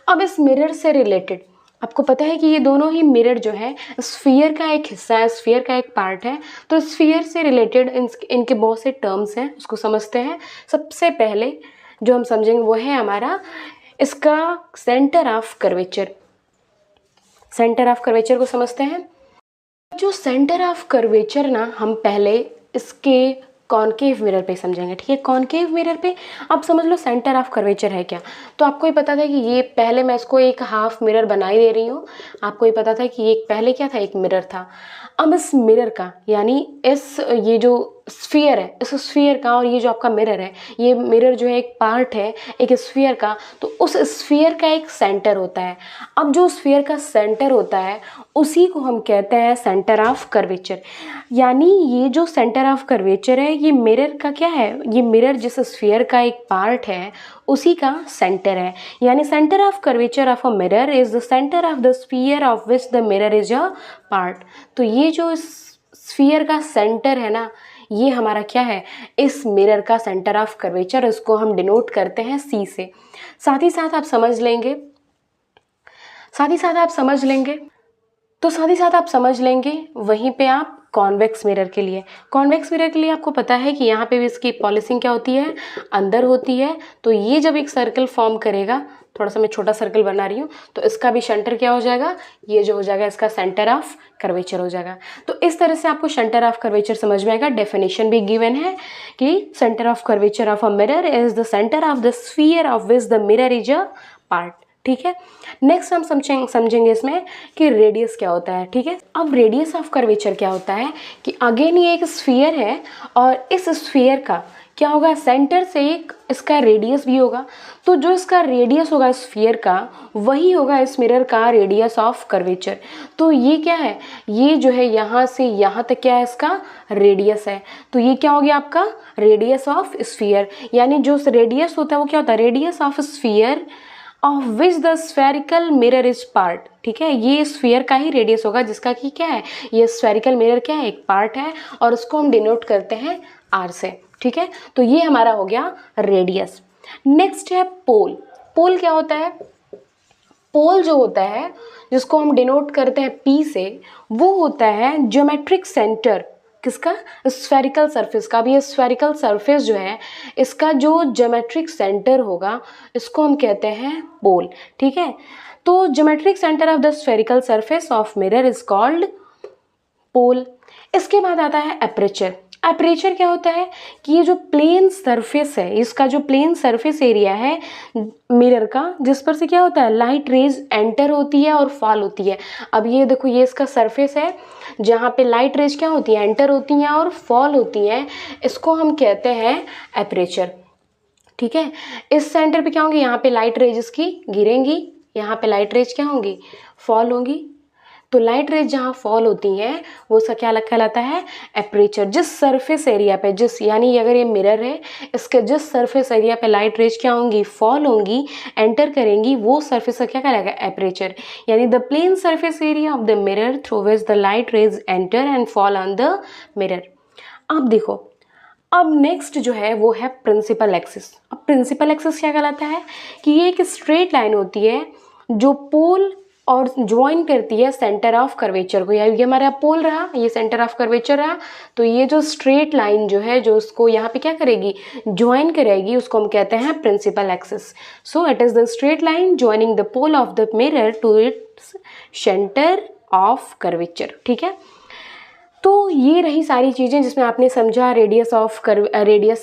अब इस मिरर से रिलेटेड आपको पता है कि ये दोनों ही मिरर जो है स्फीयर का एक हिस्सा है, स्फीयर का एक पार्ट है। तो स्फीयर से रिलेटेड इनके बहुत से टर्म्स हैं, उसको समझते हैं। सबसे पहले जो हम समझेंगे वो है हमारा इसका centre of curvature. Centre of curvature को समझते हैं। जो सेंटर ऑफ कर्वेचर ना हम पहले इसके कॉनकेव मिरर पे समझेंगे। ठीक है, कॉनकेव मिरर पे अब समझ लो सेंटर ऑफ कर्वेचर है क्या। तो आपको ही पता था कि ये पहले मैं इसको एक हाफ मिरर बना ही दे रही हूँ। आपको ही पता था कि ये पहले क्या था, एक मिरर था। अब इस मिरर का यानी इस ये जो स्फीयर है, इस स्फीयर का और ये जो आपका मिरर है, ये मिरर जो है एक पार्ट है एक स्फीयर का, तो उस स्फीयर का एक सेंटर होता है। अब जो स्फीयर का सेंटर होता है उसी को हम कहते हैं सेंटर ऑफ कर्वेचर। यानी ये जो सेंटर ऑफ कर्वेचर है ये मिरर का क्या है, ये मिरर जिस स्फीयर का एक पार्ट है उसी का सेंटर है। यानी centre of curvature of a mirror is the centre of the sphere of which the mirror is a part. तो ये जो स्फीयर का सेंटर है ना, ये हमारा क्या है, इस मिरर का सेंटर ऑफ कर्वेचर, इसको हम डिनोट करते हैं सी से। साथ ही साथ आप समझ लेंगे वहीं पे आप कॉन्वेक्स मिरर के लिए आपको पता है कि यहाँ पे भी इसकी पॉलिशिंग क्या होती है, अंदर होती है। तो ये जब एक सर्कल फॉर्म करेगा, थोड़ा सा मैं छोटा सर्कल बना रही हूँ, तो इसका भी सेंटर क्या हो जाएगा, ये जो हो जाएगा इसका सेंटर ऑफ कर्वेचर हो जाएगा। तो इस तरह से आपको सेंटर ऑफ कर्वेचर समझ में आएगा। डेफिनेशन भी गिवन है कि centre of curvature of a mirror is the centre of the sphere of which the mirror is a part. ठीक है, नेक्स्ट हम समझेंगे इसमें कि रेडियस क्या होता है। ठीक है, अब रेडियस ऑफ कर्वेचर क्या होता है कि अगेन ये एक स्फीयर है और इस स्फीयर का क्या होगा, सेंटर से एक इसका रेडियस भी होगा। तो जो इसका रेडियस होगा स्फीयर का वही होगा इस मिरर का रेडियस ऑफ कर्वेचर। तो ये क्या है, ये जो है यहाँ से यहाँ तक क्या है इसका रेडियस है। तो ये क्या हो गया आपका रेडियस ऑफ स्फीयर। यानी जो रेडियस होता है वो क्या होता है, radius of sphere of which the spherical mirror is part. ठीक है, ये स्फीयर का ही रेडियस होगा जिसका कि क्या है, ये स्फेरिकल मिरर क्या है, एक पार्ट है और उसको हम डिनोट करते हैं आर से। ठीक है, तो ये हमारा हो गया रेडियस। नेक्स्ट है पोल। पोल क्या होता है, पोल जो होता है जिसको हम डिनोट करते हैं पी से, वो होता है ज्योमेट्रिक सेंटर किसका, स्फेरिकल सरफेस का। भी ये स्फेरिकल सरफेस जो है इसका जो ज्योमेट्रिक सेंटर होगा इसको हम कहते हैं पोल। ठीक है, तो geometric centre of the spherical surface of mirror is called pole. इसके बाद आता है एपरेचर। एपरेचर क्या होता है कि ये जो प्लेन सरफेस है, इसका जो प्लेन सरफेस एरिया है मिरर का, जिस पर से क्या होता है लाइट रेज एंटर होती है और फॉल होती है। अब ये देखो, ये इसका सरफेस है जहाँ पे लाइट रेज क्या होती है, एंटर होती हैं और फॉल होती हैं, इसको हम कहते हैं एपरेचर। ठीक है, इस सेंटर पे क्या होंगी, यहाँ पे लाइट रेज इसकी गिरेंगी, यहाँ पे लाइट रेज क्या होंगी, फॉल होंगी। तो लाइट रेज जहाँ फॉल होती हैं वो उसका क्या कहलाता है, एपरेचर। जिस सरफेस एरिया पे, जिस यानी अगर ये मिरर है इसके जिस सरफेस एरिया पे लाइट रेज क्या होंगी, फॉल होंगी, एंटर करेंगी, वो सरफेस का क्या कहलाएगा, एपरेचर। यानी the plane surface area of the mirror through which the light rays enter and fall on the mirror. अब देखो, अब नेक्स्ट जो है वो है प्रिंसिपल एक्सिस। अब प्रिंसिपल एक्सिस क्या कहलाता है कि ये एक स्ट्रेट लाइन होती है जो पोल और ज्वाइन करती है सेंटर ऑफ कर्वेचर को। ये हमारा पोल रहा, ये सेंटर ऑफ कर्वेचर रहा, तो ये जो स्ट्रेट लाइन जो है जो उसको यहाँ पे क्या करेगी, ज्वाइन करेगी, उसको हम कहते हैं principal axis. So it is the straight line joining the pole of the mirror to its centre of curvature. ठीक है, तो ये रही सारी चीज़ें जिसमें आपने समझा रेडियस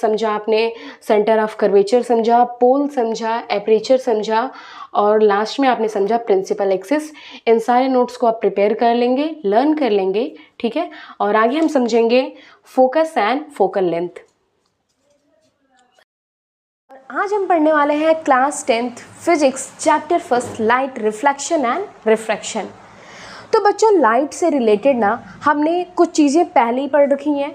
समझा, आपने सेंटर ऑफ कर्वेचर समझा, पोल समझा, एपरेचर समझा और लास्ट में आपने समझा प्रिंसिपल एक्सिस। इन सारे नोट्स को आप प्रिपेयर कर लेंगे, लर्न कर लेंगे। ठीक है, और आगे हम समझेंगे फोकस एंड फोकल लेंथ। आज हम पढ़ने वाले हैं class 10th physics chapter first light, reflection and refraction. तो बच्चों, लाइट से रिलेटेड ना हमने कुछ चीज़ें पहले ही पढ़ रखी हैं,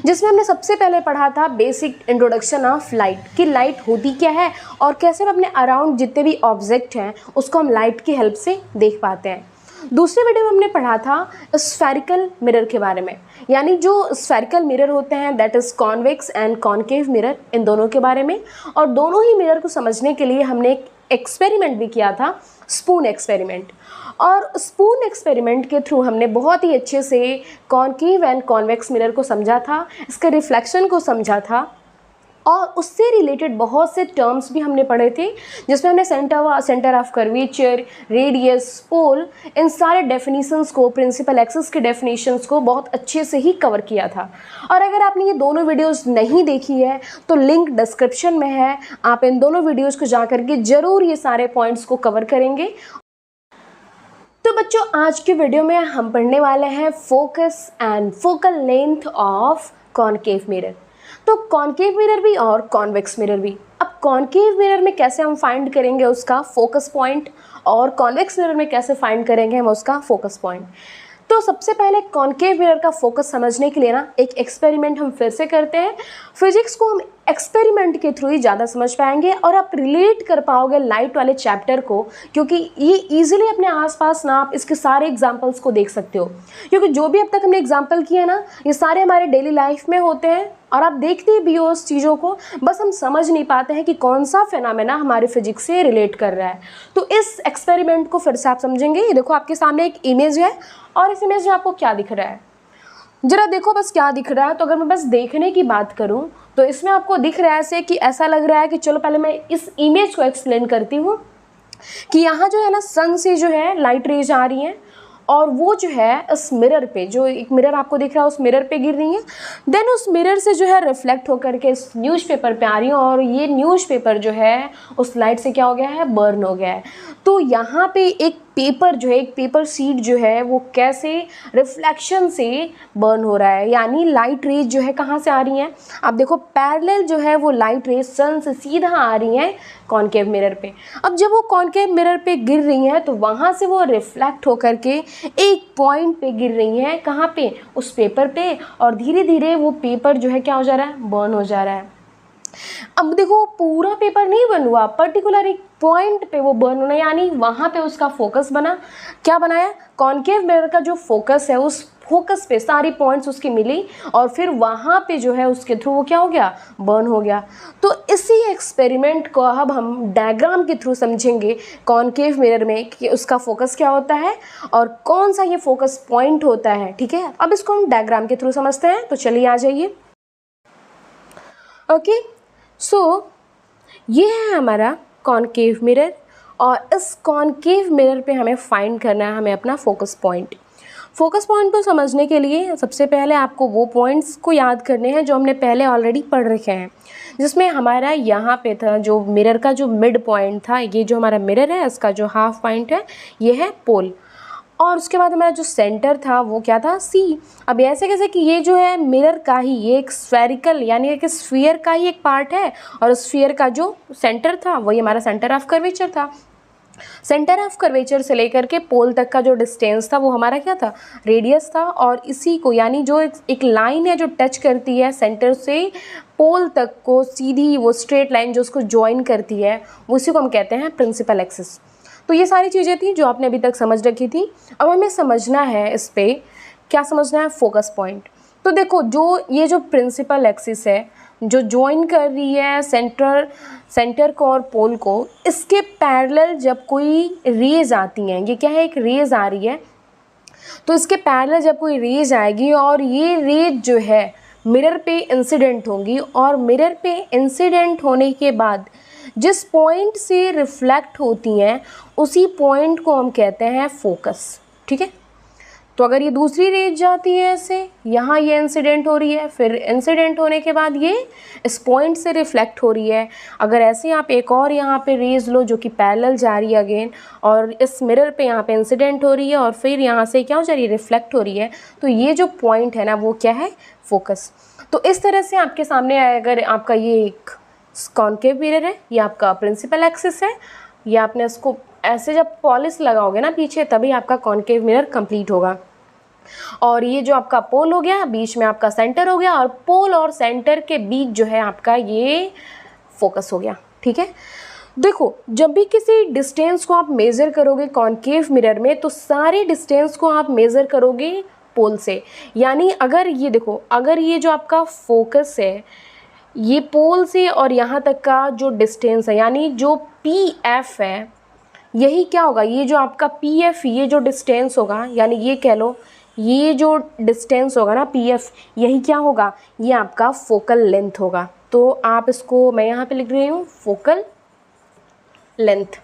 जिसमें हमने सबसे पहले पढ़ा था बेसिक इंट्रोडक्शन ऑफ लाइट, कि लाइट होती क्या है और कैसे हम अपने अराउंड जितने भी ऑब्जेक्ट हैं उसको हम लाइट की हेल्प से देख पाते हैं। दूसरे वीडियो में हमने पढ़ा था स्फेरिकल मिरर के बारे में, यानी जो स्फेरिकल मिरर होते हैं that is convex and concave mirror, इन दोनों के बारे में। और दोनों ही मिरर को समझने के लिए हमने एक एक्सपेरिमेंट भी किया था, स्पून एक्सपेरिमेंट। और स्पून एक्सपेरिमेंट के थ्रू हमने बहुत ही अच्छे से कॉन्केव एंड कॉन्वेक्स मिरर को समझा था, इसके रिफ्लेक्शन को समझा था और उससे रिलेटेड बहुत से टर्म्स भी हमने पढ़े थे, जिसमें हमने सेंटर ऑफ कर्वेचर, रेडियस, पोल, इन सारे डेफिनेशंस को, प्रिंसिपल एक्सिस के डेफिनेशंस को बहुत अच्छे से ही कवर किया था। और अगर आपने ये दोनों वीडियोस नहीं देखी है तो लिंक डिस्क्रिप्शन में है, आप इन दोनों वीडियोज़ को जा करके ज़रूर ये सारे पॉइंट्स को कवर करेंगे। तो तो बच्चों आज के वीडियो में हम पढ़ने वाले हैं focus and focal length of concave mirror. तो कॉनकेव मिरर भी और कॉन्वेक्स मिरर भी। अब कॉनकेव मिरर में कैसे हम फाइंड करेंगे उसका फोकस पॉइंट और कॉन्वेक्स मिरर में कैसे फाइंड करेंगे हम उसका फोकस पॉइंट। तो सबसे पहले कॉनकेव मिरर का फोकस समझने के लिए ना एक एक्सपेरिमेंट हम फिर से करते हैं। फिजिक्स को हम एक्सपेरिमेंट के थ्रू ही ज़्यादा समझ पाएंगे और आप रिलेट कर पाओगे लाइट वाले चैप्टर को, क्योंकि ये इजीली अपने आसपास ना आप इसके सारे एग्जांपल्स को देख सकते हो, क्योंकि जो भी अब तक हमने एग्जांपल किए ना ये सारे हमारे डेली लाइफ में होते हैं और आप देखते भी हो उस चीज़ों को, बस हम समझ नहीं पाते हैं कि कौन सा फिनोमेना हमारे फिजिक्स से रिलेट कर रहा है। तो इस एक्सपेरिमेंट को फिर से आप समझेंगे। ये देखो आपके सामने एक इमेज है और इस इमेज में आपको क्या दिख रहा है, जरा देखो बस क्या दिख रहा है। तो अगर मैं बस देखने की बात करूं तो इसमें आपको दिख रहा है ऐसे कि ऐसा लग रहा है कि चलो पहले मैं इस इमेज को एक्सप्लेन करती हूँ कि यहाँ जो है ना सन से जो है लाइट रेज आ रही हैं और वो जो है इस मिरर पे, जो एक मिरर आपको दिख रहा है उस मिरर पे गिर रही है, देन उस मिरर से जो है रिफ्लेक्ट होकर के इस न्यूज़पेपर पे आ रही है और ये न्यूज़पेपर जो है उस लाइट से क्या हो गया है, बर्न हो गया है। तो यहाँ पे एक पेपर जो है, एक पेपर शीट जो है वो कैसे रिफ्लेक्शन से बर्न हो रहा है, यानी लाइट रेज जो है कहाँ से आ रही हैं, आप देखो पैरेलल जो है वो लाइट रेज सन से सीधा आ रही हैं कॉनकेव मिरर पे। अब जब वो कॉनकेव मिरर पे गिर रही हैं तो वहाँ से वो रिफ्लेक्ट होकर के एक पॉइंट पे गिर रही हैं, कहाँ पे, उस पेपर पे, और धीरे धीरे वो पेपर जो है क्या हो जा रहा है, बर्न हो जा रहा है। अब देखो पूरा पेपर नहीं बन हुआ, पर्टिकुलर एक पॉइंट पे वो बर्न होना, यानी वहाँ पे उसका फोकस बना। क्या बनाया, कॉनकेव मिरर का जो फोकस है उस फोकस पे सारी पॉइंट्स उसकी मिली और फिर वहाँ पे जो है उसके थ्रू वो क्या हो गया, बर्न हो गया। तो इसी एक्सपेरिमेंट को अब हम डायग्राम के थ्रू समझेंगे कॉनकेव मिरर में कि उसका फोकस क्या होता है और कौन सा ये फोकस पॉइंट होता है। ठीक है, अब इसको हम डायग्राम के थ्रू समझते हैं। तो चलिए आ जाइए। ओके, सो ये है हमारा कॉनकेव मिरर और इस कॉनकेव मिरर पे हमें फाइंड करना है हमें अपना फोकस पॉइंट। फोकस पॉइंट को समझने के लिए सबसे पहले आपको वो पॉइंट्स को याद करने हैं जो हमने पहले ऑलरेडी पढ़ रखे हैं, जिसमें हमारा यहाँ पे था जो मिरर का जो मिड पॉइंट था, ये जो हमारा मिरर है इसका जो हाफ पॉइंट है ये है पोल, और उसके बाद हमारा जो सेंटर था वो क्या था, सी। अब ऐसे कैसे कि ये जो है मिरर का ही, ये एक स्फेरिकल यानी एक स्फीयर का ही एक पार्ट है और स्फीयर का जो सेंटर था वही हमारा सेंटर ऑफ कर्वेचर था। सेंटर ऑफ कर्वेचर से लेकर के पोल तक का जो डिस्टेंस था वो हमारा क्या था, रेडियस था। और इसी को यानी जो एक लाइन है जो टच करती है सेंटर से पोल तक को, सीधी वो स्ट्रेट लाइन जो उसको ज्वाइन करती है, उसी को हम कहते हैं प्रिंसिपल एक्सिस। तो ये सारी चीज़ें थी जो आपने अभी तक समझ रखी थी। अब हमें समझना है इस पे क्या समझना है, फोकस पॉइंट। तो देखो जो ये जो प्रिंसिपल एक्सिस है जो ज्वाइन कर रही है सेंटर को और पोल को, इसके पैरेलल जब कोई रेज आती हैं, ये क्या है, एक रेज आ रही है, तो इसके पैरेलल जब कोई रेज आएगी और ये रेज जो है मिरर पे इंसिडेंट होंगी और मिरर पे इंसिडेंट होने के बाद जिस पॉइंट से रिफ्लेक्ट होती हैं उसी पॉइंट को हम कहते हैं फोकस। ठीक है, तो अगर ये दूसरी रेज जाती है ऐसे, यहाँ ये इंसिडेंट हो रही है, फिर इंसिडेंट होने के बाद ये इस पॉइंट से रिफ्लेक्ट हो रही है, अगर ऐसे आप एक और यहाँ पे रेज लो जो कि पैरेलल जा रही है अगेन और इस मिरर पे यहाँ पे इंसिडेंट हो रही है और फिर यहाँ से क्या हो जा रही है, रिफ्लेक्ट हो रही है, तो ये जो पॉइंट है ना वो क्या है, फोकस। तो इस तरह से आपके सामने अगर आपका ये एक कॉनकेव मिरर है, ये आपका प्रिंसिपल एक्सिस है, ये आपने इसको ऐसे जब पॉलिश लगाओगे ना पीछे तभी आपका कॉनकेव मिरर कंप्लीट होगा। और ये जो आपका पोल हो गया, बीच में आपका सेंटर हो गया और पोल और सेंटर के बीच जो है आपका ये फोकस हो गया। ठीक है, देखो जब भी किसी डिस्टेंस को आप मेज़र करोगे कॉनकेव मिरर में तो सारे डिस्टेंस को आप मेज़र करोगे पोल से, यानी अगर ये देखो, अगर ये जो आपका फोकस है ये पोल से और यहाँ तक का जो डिस्टेंस है यानी जो PF है, यही क्या होगा, ये जो आपका PF, ये जो डिस्टेंस होगा, यानी ये कह लो ये जो डिस्टेंस होगा ना PF, यही क्या होगा, ये आपका फोकल लेंथ होगा। तो आप इसको मैं यहाँ पे लिख रही हूँ फोकल लेंथ।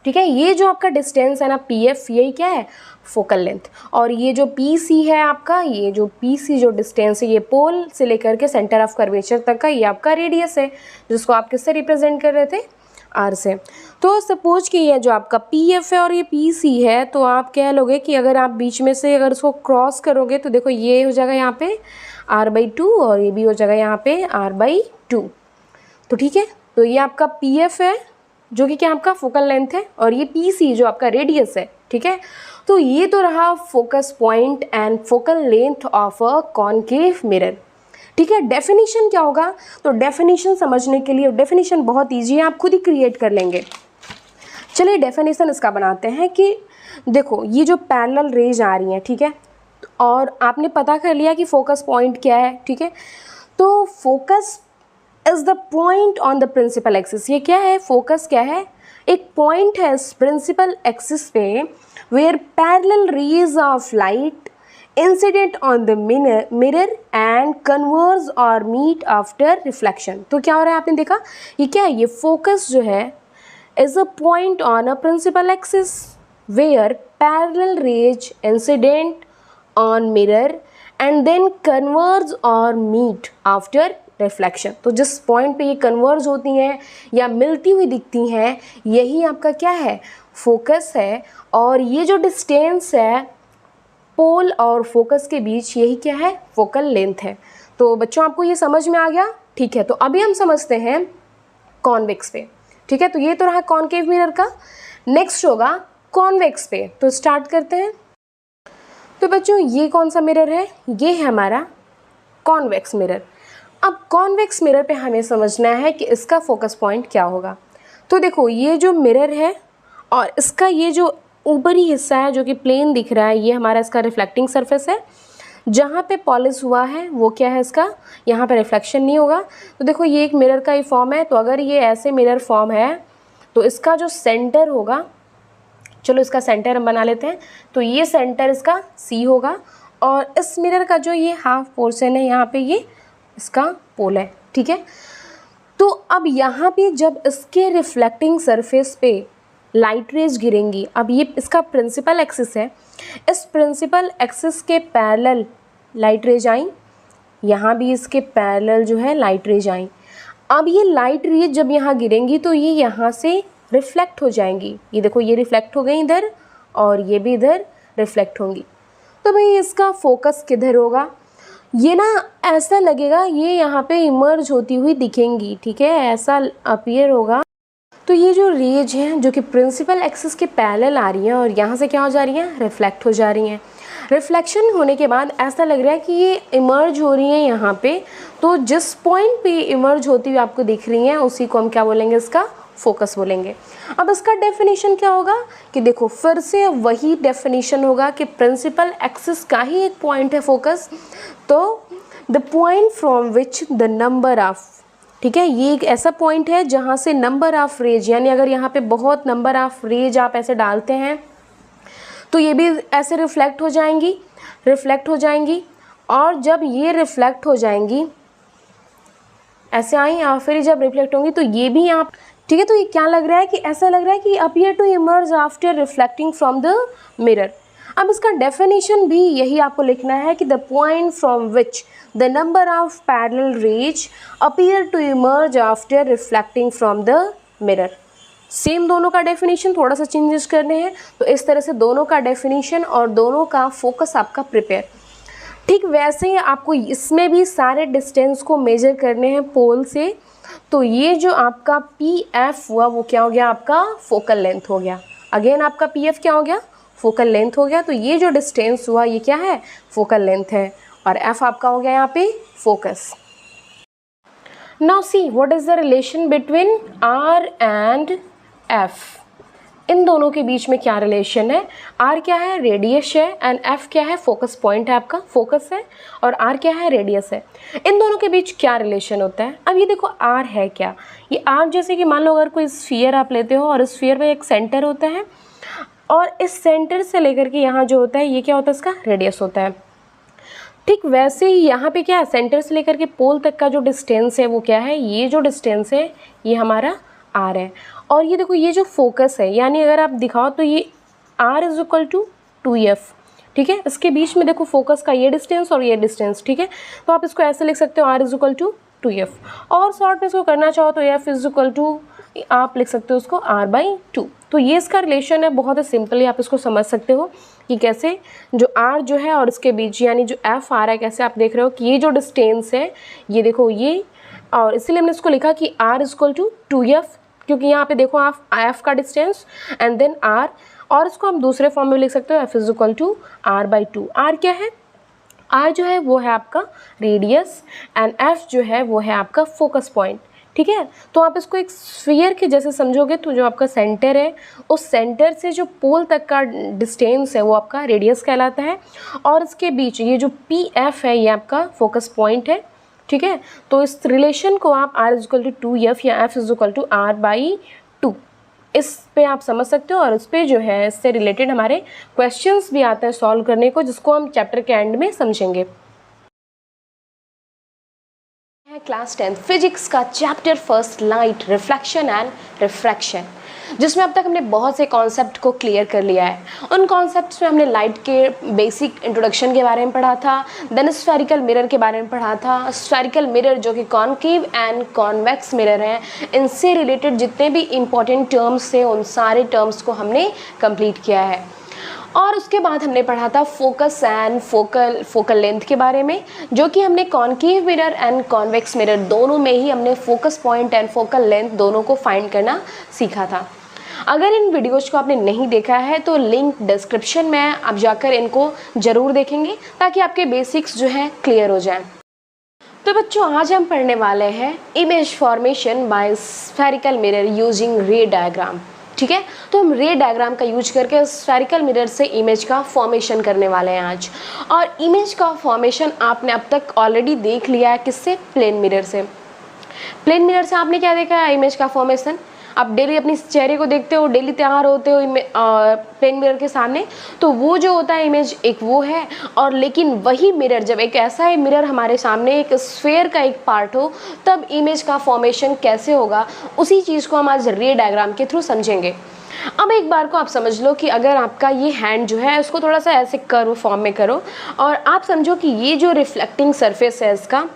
ठीक है, ये जो आपका डिस्टेंस है ना PF, यही क्या है, फोकल लेंथ। और ये जो PC है आपका, ये जो PC जो डिस्टेंस है ये पोल से लेकर के सेंटर ऑफ कर्वेचर तक का, ये आपका रेडियस है जिसको आप किससे रिप्रेजेंट कर रहे थे, आर से। तो सपोज कि ये जो आपका पी एफ है और ये पी सी है, तो आप कह लोगे कि अगर आप बीच में से अगर इसको क्रॉस करोगे तो देखो ये हो जाएगा यहाँ पे r/2 और ये भी हो जाएगा यहाँ पे r/2। तो ठीक है, तो ये आपका पी एफ है जो कि क्या आपका फोकल लेंथ है, और ये पी सी जो आपका रेडियस है। ठीक है, तो ये तो रहा focus point and focal length of a concave mirror. ठीक है, डेफिनेशन क्या होगा? तो डेफिनेशन समझने के लिए, डेफिनेशन बहुत ईजी है, आप खुद ही क्रिएट कर लेंगे। चलिए डेफिनेशन इसका बनाते हैं कि देखो ये जो पैरेलल रेज आ रही हैं, ठीक है, और आपने पता कर लिया कि फोकस पॉइंट क्या है। ठीक है, तो focus is the point on the principal axis. ये क्या है? फोकस क्या है? एक पॉइंट है इस प्रिंसिपल एक्सिस पे where parallel rays of light incident on the mirror and converge or meet after reflection. तो क्या हो रहा है, आपने देखा ये क्या है? ये फोकस जो है is a point on a principal axis where parallel rays incident on mirror and then converge or meet after reflection. तो जिस पॉइंट पे ये कन्वर्ज होती हैं या मिलती हुई दिखती हैं, यही आपका क्या है? फोकस है। और ये जो डिस्टेंस है पोल और फोकस के बीच, यही क्या है? फोकल लेंथ है। तो बच्चों आपको ये समझ में आ गया? ठीक है, तो अभी हम समझते हैं कॉन्वेक्स पे। ठीक है, तो ये तो रहा कॉनकेव मिरर का। नेक्स्ट होगा कॉन्वेक्स पे, तो स्टार्ट करते हैं। तो बच्चों ये कौन सा मिरर है? ये है हमारा कॉन्वेक्स मिरर। अब कॉन्वेक्स मिरर पे हमें समझना है कि इसका फोकस पॉइंट क्या होगा। तो देखो ये जो मिरर है और इसका ये जो ऊपरी हिस्सा है जो कि प्लेन दिख रहा है, ये हमारा इसका रिफ्लेक्टिंग सरफेस है। जहाँ पे पॉलिश हुआ है वो क्या है इसका? यहाँ पे रिफ्लेक्शन नहीं होगा। तो देखो ये एक मिरर का ही फॉर्म है, तो अगर ये ऐसे मिरर फॉर्म है तो इसका जो सेंटर होगा, चलो इसका सेंटर हम बना लेते हैं, तो ये सेंटर इसका सी होगा, और इस मिरर का जो ये हाफ पोर्शन है यहाँ पे ये इसका पोल है। ठीक है, तो अब यहाँ पे जब इसके रिफ्लेक्टिंग सरफेस पे लाइट रेज गिरेंगी, अब ये इसका प्रिंसिपल एक्सिस है, इस प्रिंसिपल एक्सिस के पैरेलल लाइट रेज आई, यहाँ भी इसके पैरेलल जो है लाइट रेज आई। अब ये लाइट रेज जब यहाँ गिरेंगी तो ये यहाँ से रिफ्लेक्ट हो जाएंगी। ये देखो ये रिफ्लेक्ट हो गई इधर और ये भी इधर रिफ्लेक्ट होंगी। तो भाई इसका फोकस किधर होगा? ये ना ऐसा लगेगा ये यहाँ पे इमर्ज होती हुई दिखेंगी। ठीक है, ऐसा अपीयर होगा। तो ये जो रेज हैं जो कि प्रिंसिपल एक्सिस के पैरेलल आ रही हैं और यहाँ से क्या हो जा रही हैं? रिफ्लेक्ट हो जा रही हैं। रिफ्लेक्शन होने के बाद ऐसा लग रहा है कि ये इमर्ज हो रही हैं यहाँ पे। तो जिस पॉइंट पे इमर्ज होती हुई आपको दिख रही हैं उसी को हम क्या बोलेंगे? इसका फोकस बोलेंगे। अब इसका डेफिनेशन क्या होगा कि देखो फिर से वही डेफिनेशन होगा कि प्रिंसिपल एक्सिस का ही एक पॉइंट है फोकस, तो the point from which the number of, ठीक है, ये एक ऐसा पॉइंट है जहाँ से नंबर ऑफ रेज, यानी अगर यहाँ पे बहुत नंबर ऑफ रेज आप ऐसे डालते हैं तो ये भी ऐसे रिफ्लेक्ट हो जाएंगी, और जब ये रिफ्लेक्ट हो जाएंगी ऐसे आई और फिर जब रिफ्लेक्ट होंगी तो ये भी यहाँ, ठीक है, तो ये क्या लग रहा है कि ऐसा लग रहा है कि appear to emerge after reflecting from the mirror. अब इसका डेफिनेशन भी यही आपको लिखना है कि the point from which the number of parallel rays appear to emerge after reflecting from the mirror. Same दोनों का डेफिनेशन, थोड़ा सा चेंजेस करने हैं, तो इस तरह से दोनों का डेफिनेशन और दोनों का फोकस आपका प्रिपेयर। ठीक वैसे ही आपको इसमें भी सारे डिस्टेंस को मेजर करने हैं पोल से। तो ये जो आपका पी एफ हुआ वो क्या हो गया? आपका फोकल लेंथ हो गया। अगेन आपका पी एफ क्या हो गया? फोकल लेंथ हो गया। तो ये जो डिस्टेंस हुआ ये क्या है? फोकल लेंथ है, और एफ आपका हो गया यहाँ पे focus. Now see what is the relation between R and F. इन दोनों के बीच में क्या रिलेशन है? आर क्या है? रेडियस है, एंड एफ क्या है? फोकस पॉइंट है, आपका फोकस है, और आर क्या है? रेडियस है। इन दोनों के बीच क्या रिलेशन होता है? अब ये देखो आर है क्या? ये आर जैसे कि मान लो अगर कोई स्फीयर आप लेते हो और स्फीयर में एक सेंटर होता है, और इस सेंटर से लेकर के यहाँ जो होता है ये क्या होता है? इसका रेडियस होता है। ठीक वैसे ही यहाँ पे क्या है? सेंटर से लेकर के पोल तक का जो डिस्टेंस है वो क्या है? ये जो डिस्टेंस है ये हमारा आर है। और ये देखो ये जो फोकस है, यानी अगर आप दिखाओ तो ये are is equal to 2f। ठीक है, इसके बीच में देखो फोकस का ये डिस्टेंस और ये डिस्टेंस। ठीक है, तो आप इसको ऐसे लिख सकते हो are is equal to 2f, और शॉर्ट में इसको करना चाहो तो f इज इक्वल टू आप लिख सकते हो उसको r/2। तो ये इसका रिलेशन है, बहुत ही सिंपली आप इसको समझ सकते हो कि कैसे जो r जो है और इसके बीच यानी जो f आ रहा है, कैसे आप देख रहे हो कि ये जो डिस्टेंस है ये देखो ये, और इसीलिए हमने इसको लिखा कि r = 2f, क्योंकि यहाँ पे देखो आप f का डिस्टेंस एंड देन r, और इसको हम दूसरे फॉर्म में लिख सकते हो f = r/2। r क्या है? r जो है वो है आपका रेडियस एंड f जो है वो है आपका फोकस पॉइंट। ठीक है, तो आप इसको एक स्फीयर के जैसे समझोगे, तो जो आपका सेंटर है उस सेंटर से जो पोल तक का डिस्टेंस है वो आपका रेडियस कहलाता है, और इसके बीच ये जो PF है ये आपका फोकस पॉइंट है। ठीक है, तो इस रिलेशन को आप r = 2f या f = r/2 इस पे आप समझ सकते हो, और इस पे जो है इससे रिलेटेड हमारे क्वेश्चंस भी आता है सॉल्व करने को, जिसको हम चैप्टर के एंड में समझेंगे। क्लास 10 फिजिक्स का chapter 1 light, reflection and refraction, जिसमें अब तक हमने बहुत से कॉन्सेप्ट को क्लियर कर लिया है। उन कॉन्सेप्ट्स में हमने लाइट के बेसिक इंट्रोडक्शन के बारे में पढ़ा था, देन स्फेरिकल मिरर के बारे में पढ़ा था। स्फेरिकल मिरर जो कि कॉनकेव एंड कॉन्वेक्स मिरर हैं, इनसे रिलेटेड जितने भी इम्पॉर्टेंट टर्म्स थे उन सारे टर्म्स को हमने कंप्लीट किया है। और उसके बाद हमने पढ़ा था फोकस एंड फोकल लेंथ के बारे में, जो कि हमने concave mirror and convex mirror दोनों में ही हमने focus point and focal length दोनों को फाइंड करना सीखा था। अगर इन वीडियोज़ को आपने नहीं देखा है तो लिंक डिस्क्रिप्शन में आप जाकर इनको ज़रूर देखेंगे, ताकि आपके बेसिक्स जो हैं क्लियर हो जाएं। तो बच्चों, आज हम पढ़ने वाले हैं image formation by spherical mirror using रे डायग्राम। ठीक है, तो हम रे डायग्राम का यूज करके स्फेरिकल मिरर से इमेज का फॉर्मेशन करने वाले हैं आज। और इमेज का फॉर्मेशन आपने अब तक ऑलरेडी देख लिया है, किससे? प्लेन मिरर से। प्लेन मिरर से आपने क्या देखा है? इमेज का फॉर्मेशन। आप डेली अपनी चेहरे को देखते हो, डेली तैयार होते हो प्लेन मिरर के सामने, तो वो जो होता है इमेज एक वो है। और लेकिन वही मिरर, जब एक ऐसा है मिरर हमारे सामने एक स्फेयर का एक पार्ट हो, तब इमेज का फॉर्मेशन कैसे होगा, उसी चीज़ को हम आज रे डायग्राम के थ्रू समझेंगे। अब एक बार को आप समझ लो कि अगर आपका ये हैंड जो है उसको थोड़ा सा ऐसे कर्व फॉर्म में करो, और आप समझो कि ये जो रिफ्लेक्टिंग सरफेस है इसका,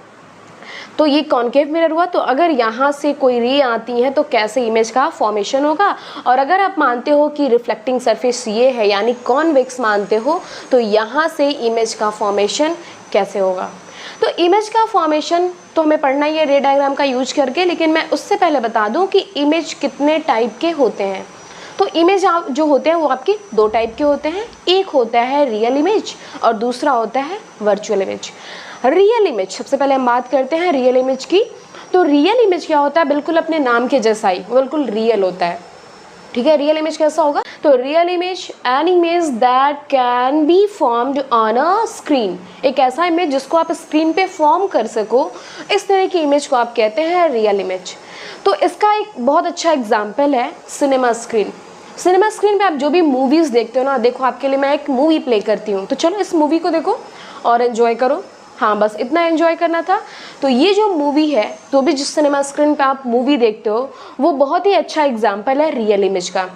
तो ये कॉनकेव मिरर हुआ। तो अगर यहाँ से कोई रे आती है तो कैसे इमेज का फॉर्मेशन होगा। और अगर आप मानते हो कि रिफ्लेक्टिंग सरफेस ये है यानी कॉन्वेक्स मानते हो, तो यहाँ से इमेज का फॉर्मेशन कैसे होगा। तो इमेज का फॉर्मेशन तो हमें पढ़ना ही है रे डायग्राम का यूज करके, लेकिन मैं उससे पहले बता दूं कि इमेज कितने टाइप के होते हैं। तो इमेज जो होते हैं वो आपके दो टाइप के होते हैं, एक होता है रियल इमेज और दूसरा होता है वर्चुअल इमेज। रियल इमेज, सबसे पहले हम बात करते हैं रियल इमेज की। तो रियल इमेज क्या होता है? बिल्कुल अपने नाम के जैसा ही, बिल्कुल रियल होता है। ठीक है, रियल इमेज कैसा होगा? तो real image an image that can be formed on a screen, एक ऐसा इमेज जिसको आप स्क्रीन पे फॉर्म कर सको, इस तरह की इमेज को आप कहते हैं रियल इमेज। तो इसका एक बहुत अच्छा एग्जाम्पल है सिनेमा स्क्रीन। सिनेमा स्क्रीन पे आप जो भी मूवीज़ देखते हो ना, देखो आपके लिए मैं एक मूवी प्ले करती हूँ, तो चलो इस मूवी को देखो और एंजॉय करो। हाँ, बस इतना एंजॉय करना था। तो ये जो मूवी है, तो भी जिस सिनेमा स्क्रीन पे आप मूवी देखते हो, वो बहुत ही अच्छा एग्जाम्पल है रियल इमेज का।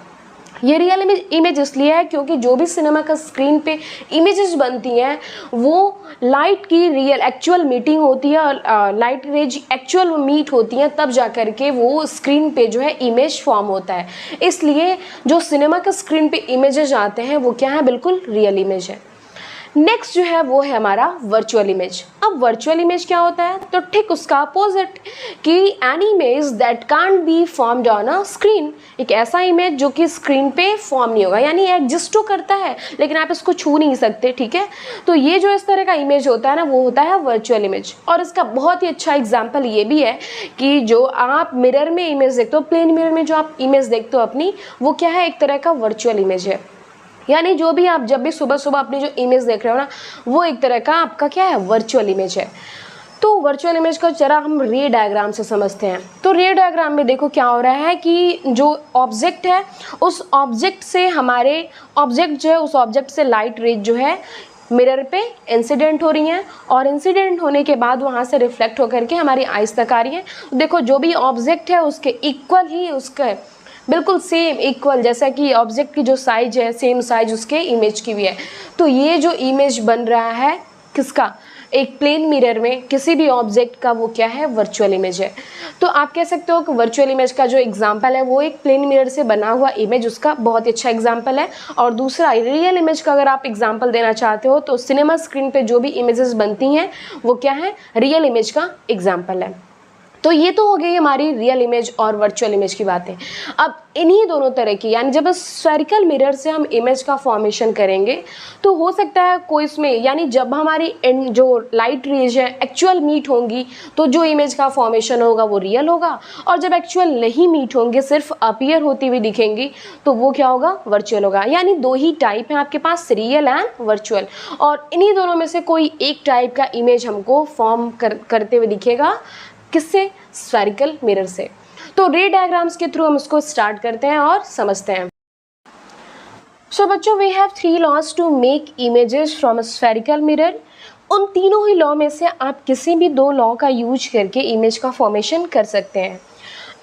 ये रियल इमेज इसलिए है क्योंकि जो भी सिनेमा का स्क्रीन पे इमेजेस बनती हैं वो लाइट की रियल एक्चुअल मीटिंग होती है, और लाइट रेज एक्चुअल मीट होती हैं, तब जा कर के वो स्क्रीन पे जो है इमेज फॉर्म होता है। इसलिए जो सिनेमा का स्क्रीन पे इमेजेस आते हैं वो क्या है? बिल्कुल रियल इमेज है। नेक्स्ट जो है वो है हमारा वर्चुअल इमेज। अब वर्चुअल इमेज क्या होता है? तो ठीक उसका अपोजिट, कि an image that can't be formed on a screen, एक ऐसा इमेज जो कि स्क्रीन पे फॉर्म नहीं होगा, यानी एग्जिस्ट तो करता है लेकिन आप इसको छू नहीं सकते। ठीक है, तो ये जो इस तरह का इमेज होता है ना, वो होता है वर्चुअल इमेज। और इसका बहुत ही अच्छा एग्जाम्पल ये भी है कि जो आप मिरर में इमेज देखते हो, प्लेन मिरर में जो आप इमेज देखते हो अपनी, वो क्या है? एक तरह का वर्चुअल इमेज है। यानी जो भी आप जब भी सुबह सुबह अपनी जो इमेज देख रहे हो ना, वो एक तरह का आपका क्या है? वर्चुअल इमेज है। तो वर्चुअल इमेज को जरा हम रे डायग्राम से समझते हैं। तो रे डायग्राम में देखो क्या हो रहा है कि जो ऑब्जेक्ट है, उस ऑब्जेक्ट से हमारे ऑब्जेक्ट जो है, उस ऑब्जेक्ट से लाइट रेज जो है मिरर पे इंसिडेंट हो रही हैं, और इंसिडेंट होने के बाद वहाँ से रिफ्लेक्ट होकर के हमारी आइज तक आ रही हैं। देखो जो भी ऑब्जेक्ट है उसके इक्वल ही उसका बिल्कुल सेम इक्वल, जैसा कि ऑब्जेक्ट की जो साइज है सेम साइज उसके इमेज की भी है। तो ये जो इमेज बन रहा है किसका? एक प्लेन मिरर में किसी भी ऑब्जेक्ट का वो क्या है, वर्चुअल इमेज है। तो आप कह सकते हो कि वर्चुअल इमेज का जो एग्जांपल है वो एक प्लेन मिरर से बना हुआ इमेज उसका बहुत ही अच्छा एग्जांपल है। और दूसरा रियल इमेज का अगर आप एग्जांपल देना चाहते हो तो सिनेमा स्क्रीन पे जो भी इमेजेस बनती हैं वो क्या है, रियल इमेज का एग्जांपल है। तो ये तो हो गई हमारी रियल इमेज और वर्चुअल इमेज की बातें। अब इन्हीं दोनों तरह की, यानी जब स्फेरिकल मिरर से हम इमेज का फॉर्मेशन करेंगे तो हो सकता है कोई इसमें, यानी जब हमारी जो लाइट रेज है एक्चुअल मीट होंगी तो जो इमेज का फॉर्मेशन होगा वो रियल होगा, और जब एक्चुअल नहीं मीट होंगे, सिर्फ अपीयर होती हुई दिखेंगी, तो वो क्या होगा, वर्चुअल होगा। यानी दो ही टाइप है आपके पास, रियल एंड वर्चुअल, और इन्हीं दोनों में से कोई एक टाइप का इमेज हमको फॉर्म करते हुए दिखेगा, किससे, स्फेरिकल मिरर से। तो रे डायग्राम्स के थ्रू हम इसको स्टार्ट करते हैं और समझते हैं। सो बच्चों, we have 3 laws to make images from a spherical mirror. उन तीनों ही लॉ में से आप किसी भी 2 लॉ का यूज करके इमेज का फॉर्मेशन कर सकते हैं।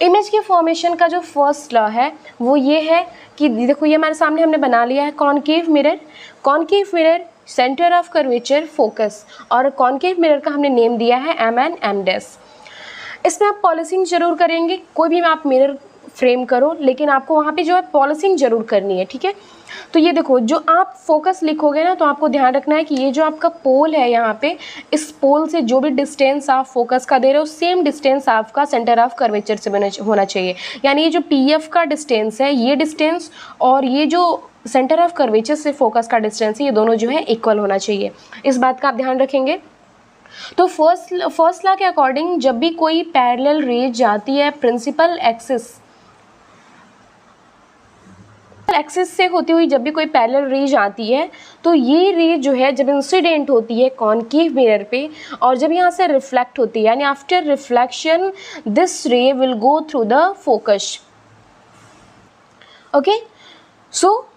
इमेज के फॉर्मेशन का जो फर्स्ट लॉ है वो ये है कि देखो, ये हमारे सामने हमने बना लिया है concave mirror. Concave mirror, centre of curvature, focus, और कॉनकेव मिरर का हमने नेम दिया है एम एन एम डैश। इसमें आप पॉलिशिंग जरूर करेंगे, कोई भी आप मिरर फ्रेम करो, लेकिन आपको वहाँ पे जो है पॉलिशिंग जरूर करनी है, ठीक है। तो ये देखो, जो आप फोकस लिखोगे ना तो आपको ध्यान रखना है कि ये जो आपका पोल है यहाँ पे, इस पोल से जो भी डिस्टेंस आप फोकस का दे रहे हो सेम डिस्टेंस आपका सेंटर ऑफ कर्वेचर से होना चाहिए। यानी ये जो पीएफ का डिस्टेंस है, ये डिस्टेंस, और ये जो सेंटर ऑफ कर्वेचर से फोकस का डिस्टेंस है, ये दोनों जो है इक्वल होना चाहिए। इस बात का आप ध्यान रखेंगे। तो फर्स्ट लॉ के अकॉर्डिंग जब भी कोई पैरेलल रेज जाती है प्रिंसिपल एक्सिस से होती हुई, जब भी कोई पैरेलल रेज आती है तो ये रे जो है जब इंसिडेंट होती है कॉनकेव मिरर पे, और जब यहाँ से रिफ्लेक्ट होती है, यानी after reflection this ray will go through the focus. Okay, so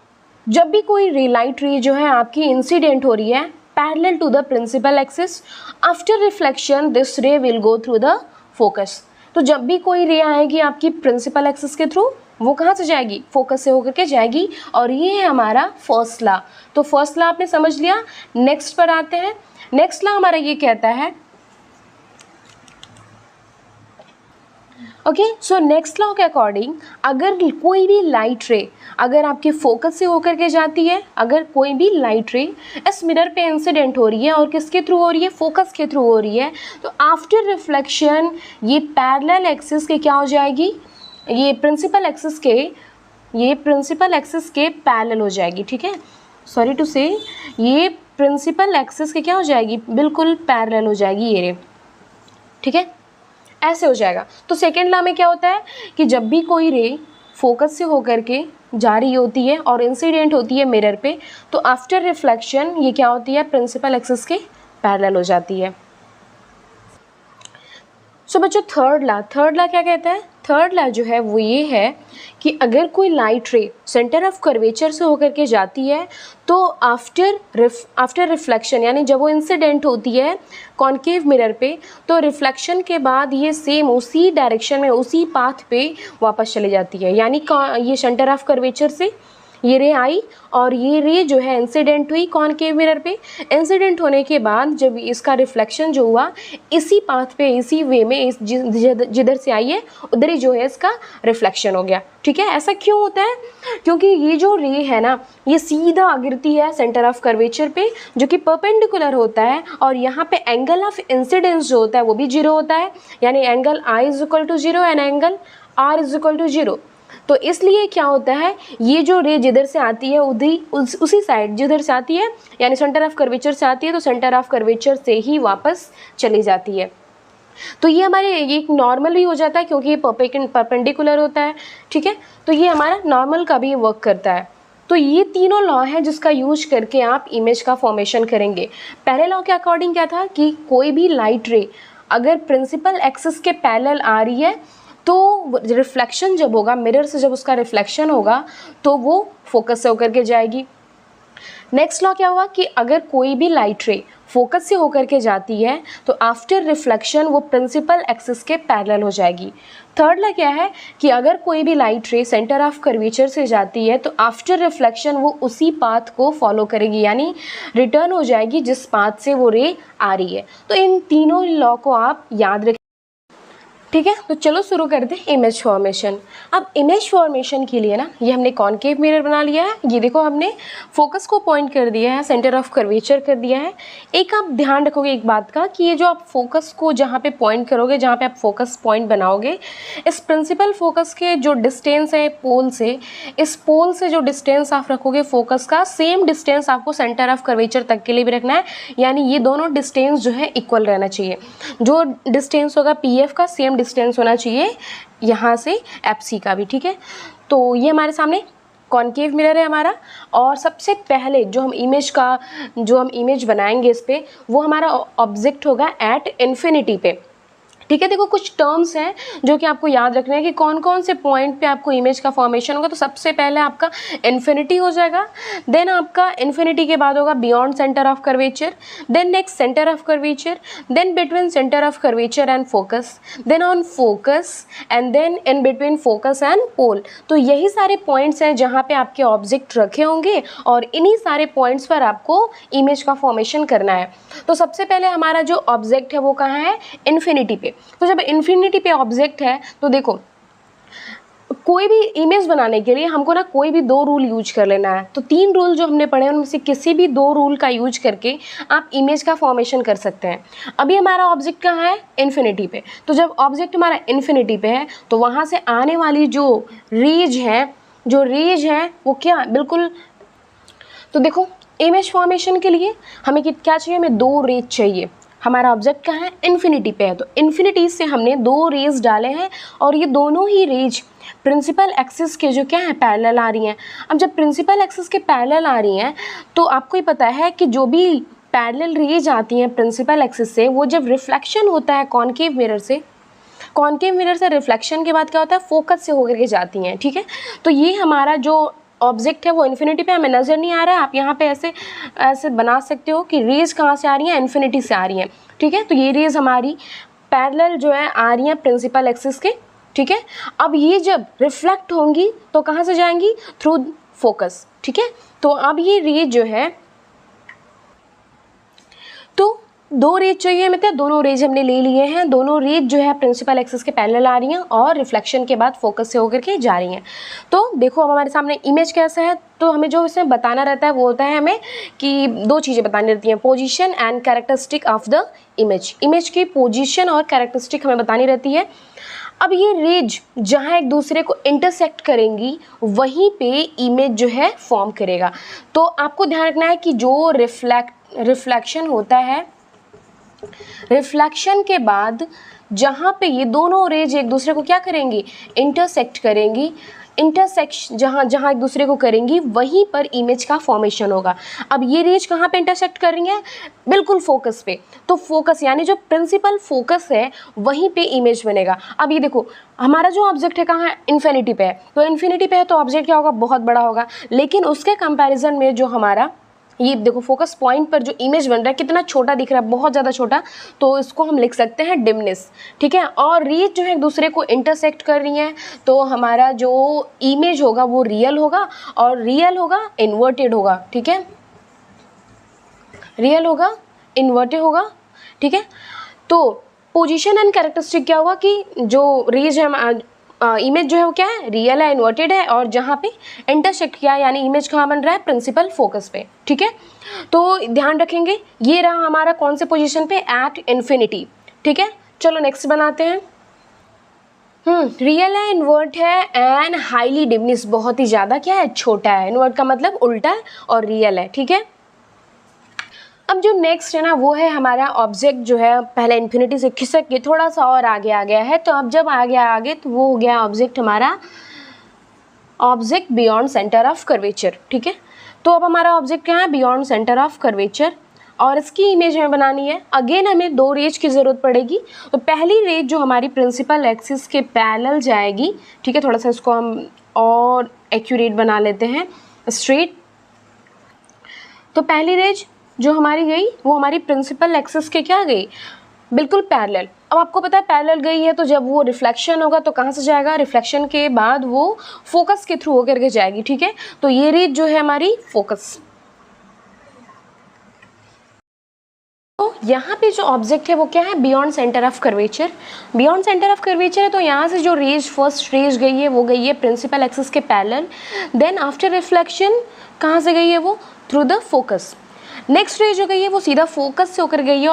जब भी कोई रे लाइट रे जो है आपकी इंसिडेंट हो रही है parallel to the principal axis, after reflection this ray will go through the focus। तो जब भी कोई रे आएगी आपकी प्रिंसिपल एक्सिस के थ्रू, वो कहाँ से जाएगी, फोकस से होकर के जाएगी, और ये है हमारा फर्स्ट लॉ। तो फर्स्ट लॉ आपने समझ लिया। नेक्स्ट पर आते हैं। नेक्स्ट लॉ हमारा ये कहता है, ओके, सो नेक्स्ट लॉ के अकॉर्डिंग अगर कोई भी लाइट रे अगर आपके फोकस से होकर के जाती है, अगर कोई भी लाइट रे इस मिरर पे इंसिडेंट हो रही है और किसके थ्रू हो रही है, फोकस के थ्रू हो रही है, तो आफ्टर रिफ्लेक्शन ये पैरेलल एक्सिस के क्या हो जाएगी, ये प्रिंसिपल एक्सिस के पैरेलल हो जाएगी, ठीक है। सॉरी टू से, ये प्रिंसिपल एक्सिस के क्या हो जाएगी, बिल्कुल पैरेलल हो जाएगी ये रे, ठीक है, ऐसे हो जाएगा। तो सेकेंड लॉ में क्या होता है कि जब भी कोई रे फोकस से होकर के जा रही होती है और इंसिडेंट होती है मिरर पे, तो आफ्टर रिफ्लेक्शन ये क्या होती है, प्रिंसिपल एक्सिस के पैरेलल हो जाती है। सो बच्चों, थर्ड लॉ क्या कहता है, थर्ड लॉ जो है वो ये है कि अगर कोई लाइट रे सेंटर ऑफ कर्वेचर से होकर के जाती है तो आफ्टर रिफ्लेक्शन, यानी जब वो इंसिडेंट होती है कॉनकेव मिरर पे, तो रिफ्लेक्शन के बाद ये सेम उसी डायरेक्शन में, उसी पाथ पे वापस चली जाती है। यानी ये सेंटर ऑफ कर्वेचर से ये रे आई और ये रे जो है इंसिडेंट हुई कॉनकेव मिरर पे। इंसिडेंट होने के बाद जब इसका रिफ्लेक्शन जो हुआ इसी पाथ पे, इसी वे में, जिधर से आई है उधर ही जो है इसका रिफ्लेक्शन हो गया, ठीक है। ऐसा क्यों होता है, क्योंकि ये जो रे है ना ये सीधा गिरती है सेंटर ऑफ कर्वेचर पे जो कि परपेंडिकुलर होता है, और यहाँ पे एंगल ऑफ इंसिडेंस जो होता है वो भी 0 होता है, यानी angle I is equal to 0 and angle R is equal to 0। तो इसलिए क्या होता है, ये जो रे जिधर से आती है उसी साइड जिधर से आती है, यानी सेंटर ऑफ कर्वेचर से आती है, तो सेंटर ऑफ कर्वेचर से ही वापस चली जाती है। तो ये हमारे एक नॉर्मल भी हो जाता है क्योंकि ये परपेंडिकुलर होता है, ठीक है। तो ये हमारा नॉर्मल का भी वर्क करता है। तो ये तीनों लॉ हैं जिसका यूज करके आप इमेज का फॉर्मेशन करेंगे। पहले लॉ के अकॉर्डिंग क्या था कि कोई भी लाइट रे अगर प्रिंसिपल एक्सिस के पैरेलल आ रही है तो रिफ्लेक्शन जब होगा मिरर से, जब उसका रिफ्लेक्शन होगा तो वो फोकस से होकर के जाएगी। नेक्स्ट लॉ क्या हुआ कि अगर कोई भी लाइट रे फोकस से होकर के जाती है तो आफ्टर रिफ्लेक्शन वो प्रिंसिपल एक्सिस के पैरेलल हो जाएगी। थर्ड ला क्या है कि अगर कोई भी लाइट रे सेंटर ऑफ कर्वेचर से जाती है तो आफ्टर रिफ्लेक्शन वो उसी पाथ को फॉलो करेगी, यानी रिटर्न हो जाएगी जिस पाथ से वो रे आ रही है। तो इन तीनों लॉ को आप याद रखें, ठीक है। तो चलो शुरू करते हैं इमेज फॉर्मेशन। अब इमेज फॉर्मेशन के लिए ना ये हमने कॉनकेव मिरर बना लिया है, ये देखो हमने फोकस को पॉइंट कर दिया है, सेंटर ऑफ कर्वेचर कर दिया है। एक आप ध्यान रखोगे एक बात का कि ये जो आप फोकस को जहाँ पे पॉइंट करोगे, जहाँ पे आप फोकस पॉइंट बनाओगे, इस प्रिंसिपल फोकस के जो डिस्टेंस है पोल से, इस पोल से जो डिस्टेंस आप रखोगे फोकस का, सेम डिस्टेंस आपको सेंटर ऑफ कर्वेचर तक के लिए भी रखना है, यानी ये दोनों डिस्टेंस जो है इक्वल रहना चाहिए। जो डिस्टेंस होगा पीएफ का सेम डिस्टेंस होना चाहिए यहाँ से एफसी का भी, ठीक है। तो ये हमारे सामने कॉनकेव मिरर है हमारा, और सबसे पहले जो हम इमेज बनाएंगे इस पे, वो हमारा ऑब्जेक्ट होगा एट इन्फिनिटी पे, ठीक है। देखो कुछ टर्म्स हैं जो कि आपको याद रखना है कि कौन कौन से पॉइंट पे आपको इमेज का फॉर्मेशन होगा। तो सबसे पहले आपका इन्फिनिटी हो जाएगा, देन आपका इन्फिनिटी के बाद होगा beyond centre of curvature, then next centre of curvature, then between centre of curvature and focus, then on focus, and then in between focus and pole. तो यही सारे पॉइंट्स हैं जहाँ पे आपके ऑब्जेक्ट रखे होंगे और इन्हीं सारे पॉइंट्स पर आपको इमेज का फॉर्मेशन करना है। तो सबसे पहले हमारा जो ऑब्जेक्ट है वो कहाँ है, इन्फिनिटी पे। तो जब इन्फिनिटी पे ऑब्जेक्ट है तो देखो कोई भी इमेज बनाने के लिए हमको ना कोई भी 2 रूल यूज कर लेना है। तो 3 रूल जो हमने पढ़े उनमें से किसी भी 2 रूल का यूज करके आप इमेज का फॉर्मेशन कर सकते हैं। अभी हमारा ऑब्जेक्ट कहाँ है, इन्फिनिटी पे। तो जब ऑब्जेक्ट हमारा इन्फिनिटी पे है तो वहाँ से आने वाली जो रेज है वो क्या, बिल्कुल। तो देखो इमेज फॉर्मेशन के लिए हमें क्या चाहिए, हमें 2 रेज चाहिए। हमारा ऑब्जेक्ट कहाँ है, इन्फिनिटी पे है, तो इन्फिनिटी से हमने 2 रेज डाले हैं और ये दोनों ही रेज प्रिंसिपल एक्सिस के जो क्या है पैरेलल आ रही हैं। अब जब प्रिंसिपल एक्सिस के पैरेलल आ रही हैं तो आपको ही पता है कि जो भी पैरेलल रेज आती हैं प्रिंसिपल एक्सिस से, वो जब रिफ्लेक्शन होता है कॉनकेव मिरर से रिफ्लेक्शन के बाद क्या होता है, फोकस से होकर के जाती हैं, ठीक है। तो ये हमारा जो ऑब्जेक्ट है वो इन्फिनिटी पे हमें नज़र नहीं आ रहा है। आप यहाँ पे ऐसे बना सकते हो कि रेज कहाँ से आ रही हैं, इन्फिनिटी से आ रही हैं, ठीक है। तो ये रेज हमारी पैरेलल जो है आ रही हैं प्रिंसिपल एक्सिस के, ठीक है। अब ये जब रिफ्लेक्ट होंगी तो कहाँ से जाएंगी, थ्रू फोकस, ठीक है। तो अब ये रेज जो है, तो 2 रेज चाहिए हमें, तो दोनों रेज हमने ले लिए हैं। दोनों रेज जो है प्रिंसिपल एक्सिस के पैरेलल आ रही हैं और रिफ्लेक्शन के बाद फोकस से होकर के जा रही हैं। तो देखो अब हमारे सामने इमेज कैसा है, तो हमें जो इसमें बताना रहता है वो होता है हमें कि 2 चीज़ें बतानी रहती हैं, position and characteristic of the image की पोजीशन और कैरेक्टरिस्टिक हमें बतानी रहती है। अब ये रेज जहाँ एक दूसरे को इंटरसेक्ट करेंगी वहीं पे इमेज जो है फॉर्म करेगा। तो आपको ध्यान रखना है कि जो रिफ्लेक्शन होता है, रिफ्लेक्शन के बाद जहाँ पे ये दोनों रेज एक दूसरे को क्या करेंगी, इंटरसेक्ट करेंगी, जहाँ एक दूसरे को करेंगी वहीं पर इमेज का फॉर्मेशन होगा। अब ये रेज कहाँ पे इंटरसेक्ट कर रही हैं, बिल्कुल फोकस पे। तो फोकस यानी जो प्रिंसिपल फोकस है वहीं पे इमेज बनेगा। अब ये देखो हमारा जो ऑब्जेक्ट है कहाँ है, इन्फिनिटी पे है। तो इन्फिनिटी पे है तो ऑब्जेक्ट क्या होगा, बहुत बड़ा होगा। लेकिन उसके कंपैरिजन में जो हमारा ये देखो फोकस पॉइंट पर जो इमेज बन रहा है कितना छोटा दिख रहा है, बहुत ज़्यादा छोटा। तो इसको हम लिख सकते हैं डिमनेस, ठीक है। और रेज जो है एक दूसरे को इंटरसेक्ट कर रही हैं तो हमारा जो इमेज होगा वो रियल होगा, और रियल होगा इन्वर्टेड होगा, ठीक है, रियल होगा इन्वर्टेड होगा, ठीक है। तो पोजीशन एंड कैरेक्टरिस्टिक क्या होगा कि जो रेज है इमेज जो है वो क्या है, रियल है, इन्वर्टेड है, और जहाँ पे इंटरसेक्ट किया यानी इमेज कहाँ बन रहा है, प्रिंसिपल फोकस पे, ठीक है। तो ध्यान रखेंगे ये रहा हमारा कौन से पोजीशन पे, एट इन्फिनिटी, ठीक है। चलो नेक्स्ट बनाते हैं। रियल है, इन्वर्ट है एंड हाईली डिमनिस, बहुत ही ज़्यादा क्या है, छोटा है। इन्वर्ट का मतलब उल्टा है और रियल है, ठीक है। अब जो नेक्स्ट है ना वो है हमारा ऑब्जेक्ट जो है पहले इन्फिनिटी से खिसक के थोड़ा सा और आगे आ गया है। तो अब जब आ गया आगे तो वो हो गया ऑब्जेक्ट हमारा object beyond centre of curvature, ठीक है। तो अब हमारा ऑब्जेक्ट क्या है, बियॉन्ड सेंटर ऑफ कर्वेचर, और इसकी इमेज हमें बनानी है। अगेन हमें 2 रेज की ज़रूरत पड़ेगी। तो पहली रेज जो हमारी प्रिंसिपल एक्सिस के पैरेलल जाएगी, ठीक है, थोड़ा सा इसको हम और एक्यूरेट बना लेते हैं, स्ट्रेट। तो पहली रेज जो हमारी गई वो हमारी प्रिंसिपल एक्सिस के क्या गई, बिल्कुल पैरेलल। अब आपको पता है पैरेलल गई है तो जब वो रिफ्लेक्शन होगा तो कहाँ से जाएगा, रिफ्लेक्शन के बाद वो फोकस के थ्रू होकर के जाएगी, ठीक है। तो ये रेज जो है हमारी फोकस। तो यहाँ पे जो ऑब्जेक्ट है वो क्या है, beyond centre of curvature. Beyond centre of curvature है तो यहाँ से जो रेज फर्स्ट रेज गई है वो गई है प्रिंसिपल एक्सिस के पैरेलल। देन आफ्टर रिफ्लेक्शन कहाँ से गई है वो, through the focus. Next rays जो गई है वो सीधा फोकस से होकर गई है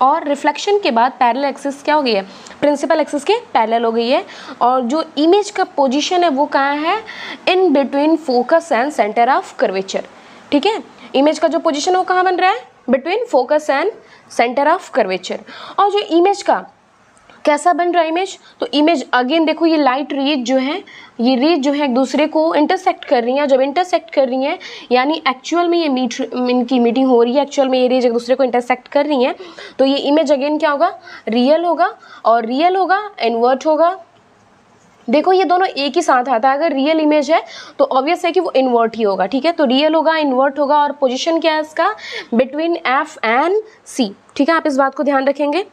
और रिफ्लेक्शन के बाद पैरेलल एक्सिस क्या हो गई है, प्रिंसिपल एक्सिस के पैरेलल हो गई है। और जो इमेज का पोजीशन है वो कहाँ है, इन between focus and centre of curvature, ठीक है। इमेज का जो पोजीशन है वो कहाँ बन रहा है, between focus and centre of curvature. और जो इमेज का कैसा बन रहा है इमेज, तो इमेज अगेन देखो ये लाइट रेज जो है, ये रेज जो है एक दूसरे को इंटरसेक्ट कर रही हैं। जब इंटरसेक्ट कर रही हैं यानी एक्चुअल में ये इनकी मीटिंग हो रही है, एक्चुअल में ये रेज एक दूसरे को इंटरसेक्ट कर रही हैं, तो ये इमेज अगेन क्या होगा, रियल होगा। और रियल होगा इन्वर्ट होगा। देखो ये दोनों एक ही साथ आता है, अगर रियल इमेज है तो ऑब्वियस है कि वो इन्वर्ट ही होगा, ठीक है। तो रियल होगा, इन्वर्ट होगा और पोजीशन क्या है इसका, बिटवीन एफ एंड सी, ठीक है। आप इस बात को ध्यान रखेंगे।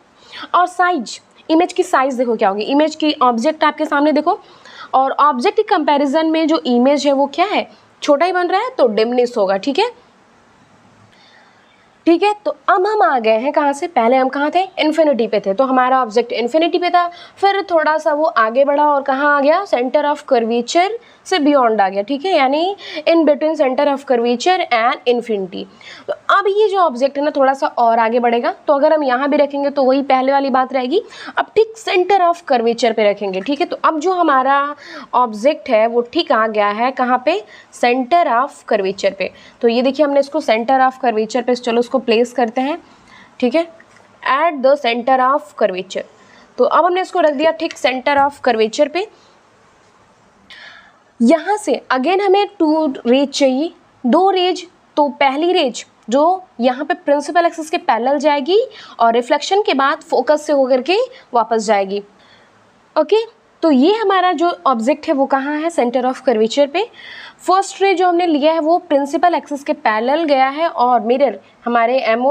और साइज, इमेज की साइज देखो क्या होगी, इमेज की ऑब्जेक्ट आपके सामने देखो, और ऑब्जेक्ट के कंपैरिजन में जो इमेज है वो क्या है, छोटा ही बन रहा है तो डिमनेस होगा, ठीक है। ठीक है, तो अब हम आ गए हैं कहाँ से, पहले हम कहाँ थे, इन्फिनिटी पे थे। तो हमारा ऑब्जेक्ट इन्फिनिटी पे था, फिर थोड़ा सा वो आगे बढ़ा और कहाँ आ गया, सेंटर ऑफ कर्वेचर से बियॉन्ड आ गया, ठीक है, यानी in between centre of curvature and infinity. तो अब ये जो ऑब्जेक्ट है ना थोड़ा सा और आगे बढ़ेगा, तो अगर हम यहाँ भी रखेंगे तो वही पहले वाली बात रहेगी, अब ठीक सेंटर ऑफ कर्वेचर पे रखेंगे, ठीक है। तो अब जो हमारा ऑब्जेक्ट है वो ठीक आ गया है कहाँ पे, सेंटर ऑफ कर्वेचर पे। तो ये देखिए हमने इसको सेंटर ऑफ कर्वेचर पे, चलो इसको प्लेस करते हैं, ठीक है, at the centre of curvature. तो अब हमने इसको रख दिया ठीक सेंटर ऑफ कर्वेचर पे। यहाँ से अगेन हमें 2 रेज चाहिए, 2 रेज। तो पहली रेज जो यहाँ पे प्रिंसिपल एक्सिस के पैरेलल जाएगी और रिफ्लेक्शन के बाद फोकस से होकर के वापस जाएगी, ओके। तो ये हमारा जो ऑब्जेक्ट है वो कहाँ है, सेंटर ऑफ कर्वेचर पे। फर्स्ट रे जो हमने लिया है वो प्रिंसिपल एक्सिस के पैरेलल गया है और मिरर हमारे एम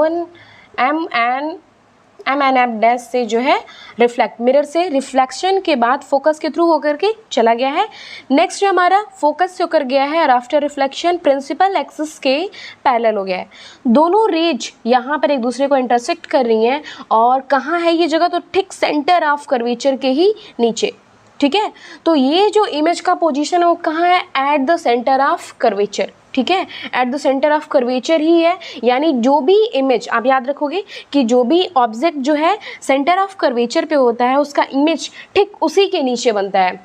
एन एफ डैश से जो है रिफ्लेक्ट, मिरर से रिफ्लेक्शन के बाद फोकस के थ्रू होकर के चला गया है। नेक्स्ट जो हमारा फोकस से होकर गया है और आफ्टर रिफ्लेक्शन प्रिंसिपल एक्सिस के पैरेलल हो गया है। दोनों रेज यहाँ पर एक दूसरे को इंटरसेक्ट कर रही हैं और कहाँ है ये जगह, तो ठीक सेंटर ऑफ कर्वेचर के ही नीचे, ठीक है। तो ये जो इमेज का पोजीशन है वो कहाँ है, at the centre of curvature, ठीक है, at the centre of curvature ही है। यानी जो भी इमेज, आप याद रखोगे कि जो भी ऑब्जेक्ट जो है सेंटर ऑफ कर्वेचर पे होता है उसका इमेज ठीक उसी के नीचे बनता है,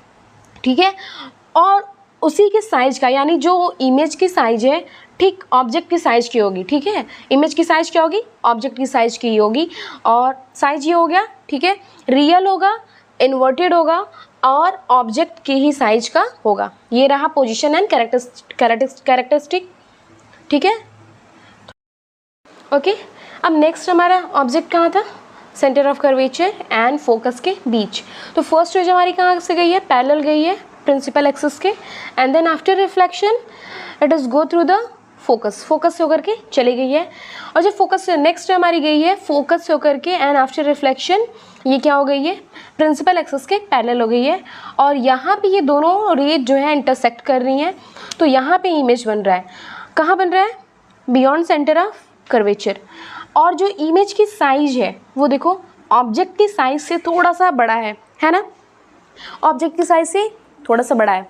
ठीक है। और उसी के साइज का, यानी जो इमेज की साइज है ठीक ऑब्जेक्ट की साइज की होगी, ठीक है। इमेज की साइज क्या होगी, ऑब्जेक्ट की साइज की होगी। और साइज ये हो गया, ठीक है, रियल होगा, इन्वर्टेड होगा और ऑब्जेक्ट की ही साइज का होगा। ये रहा पोजीशन एंड कैरेक्टरिस्टिक, ठीक है, ओके। अब नेक्स्ट हमारा ऑब्जेक्ट कहाँ था, centre of curvature and focus के बीच। तो फर्स्ट रेज हमारी कहाँ से गई है, पैरेलल गई है प्रिंसिपल एक्सिस के, and then after reflection it is go through the focus, focus से होकर के चली गई है। और जब फोकस से नेक्स्ट हमारी गई है फोकस से होकर के एंड आफ्टर रिफ्लेक्शन ये क्या हो गई है, प्रिंसिपल एक्सिस के पैरेलल हो गई है। और यहाँ पे ये दोनों रेज जो है इंटरसेक्ट कर रही हैं, तो यहाँ पे इमेज बन रहा है, कहाँ बन रहा है, बियॉन्ड सेंटर ऑफ कर्वेचर। और जो इमेज की साइज है वो देखो ऑब्जेक्ट की साइज से थोड़ा सा बड़ा है ना, ऑब्जेक्ट की साइज से थोड़ा सा बड़ा है,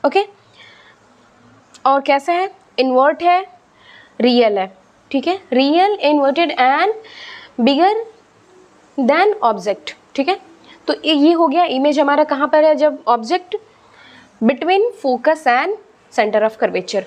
ओके। और कैसा है, इन्वर्ट है, रियल है, ठीक है, real, inverted and bigger than object, ठीक है। तो ये हो गया इमेज हमारा कहाँ पर है, जब object between focus and centre of curvature.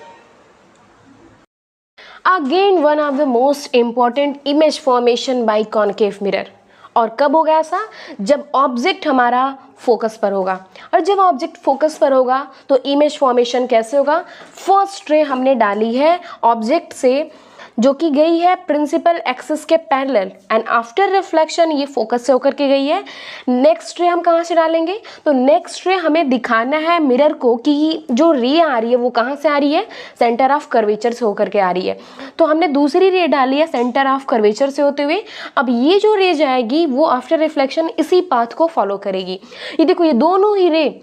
Again one of the most important image formation by concave mirror. और कब होगा ऐसा, जब ऑब्जेक्ट हमारा फोकस पर होगा। और जब ऑब्जेक्ट फोकस पर होगा तो इमेज फॉर्मेशन कैसे होगा, फर्स्ट रे हमने डाली है ऑब्जेक्ट से जो कि गई है प्रिंसिपल एक्सिस के पैरेलल एंड आफ्टर रिफ्लेक्शन ये फोकस से होकर के गई है। नेक्स्ट रे हम कहाँ से डालेंगे, तो नेक्स्ट रे हमें दिखाना है मिरर को कि जो रे आ रही है वो कहाँ से आ रही है, सेंटर ऑफ कर्वेचर से होकर के आ रही है। तो हमने दूसरी रे डाली है सेंटर ऑफ कर्वेचर से होते हुए। अब ये जो रे जाएगी वो आफ्टर रिफ्लेक्शन इसी पाथ को फॉलो करेगी। ये देखो ये दोनों ही रे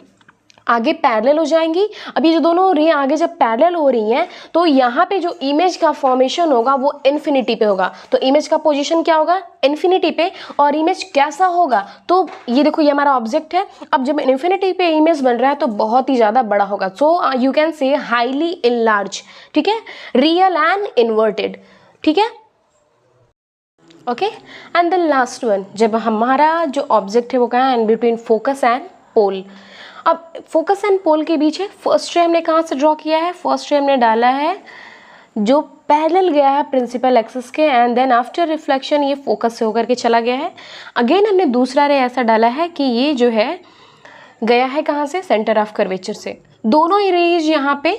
आगे पैरेलल हो जाएंगी। अब ये जो दोनों रे आगे जब पैरेलल हो रही हैं तो यहाँ पे जो इमेज का फॉर्मेशन होगा वो इन्फिनिटी पे होगा। तो इमेज का पोजीशन क्या होगा, इन्फिनिटी पे। और इमेज कैसा होगा, तो ये देखो ये हमारा ऑब्जेक्ट है। अब जब इन्फिनिटी पे इमेज बन रहा है तो बहुत ही ज़्यादा बड़ा होगा। So you can say highly enlarge, ठीक है, रियल एंड इन्वर्टेड, ठीक है, okay. And the last one, जब हमारा जो ऑब्जेक्ट है वो कहाँ है, इन बिटवीन फोकस एंड पोल। अब फोकस एंड पोल के बीच है, फर्स्ट रे हमने कहाँ से ड्रॉ किया है, फर्स्ट रे हमने डाला है जो पैरेलल गया है प्रिंसिपल एक्सिस के एंड देन आफ्टर रिफ्लेक्शन ये फोकस से होकर के चला गया है। अगेन हमने दूसरा रे ऐसा डाला है कि ये जो है गया है कहाँ से, सेंटर ऑफ कर्वेचर से। दोनों ही रेज यहाँ पे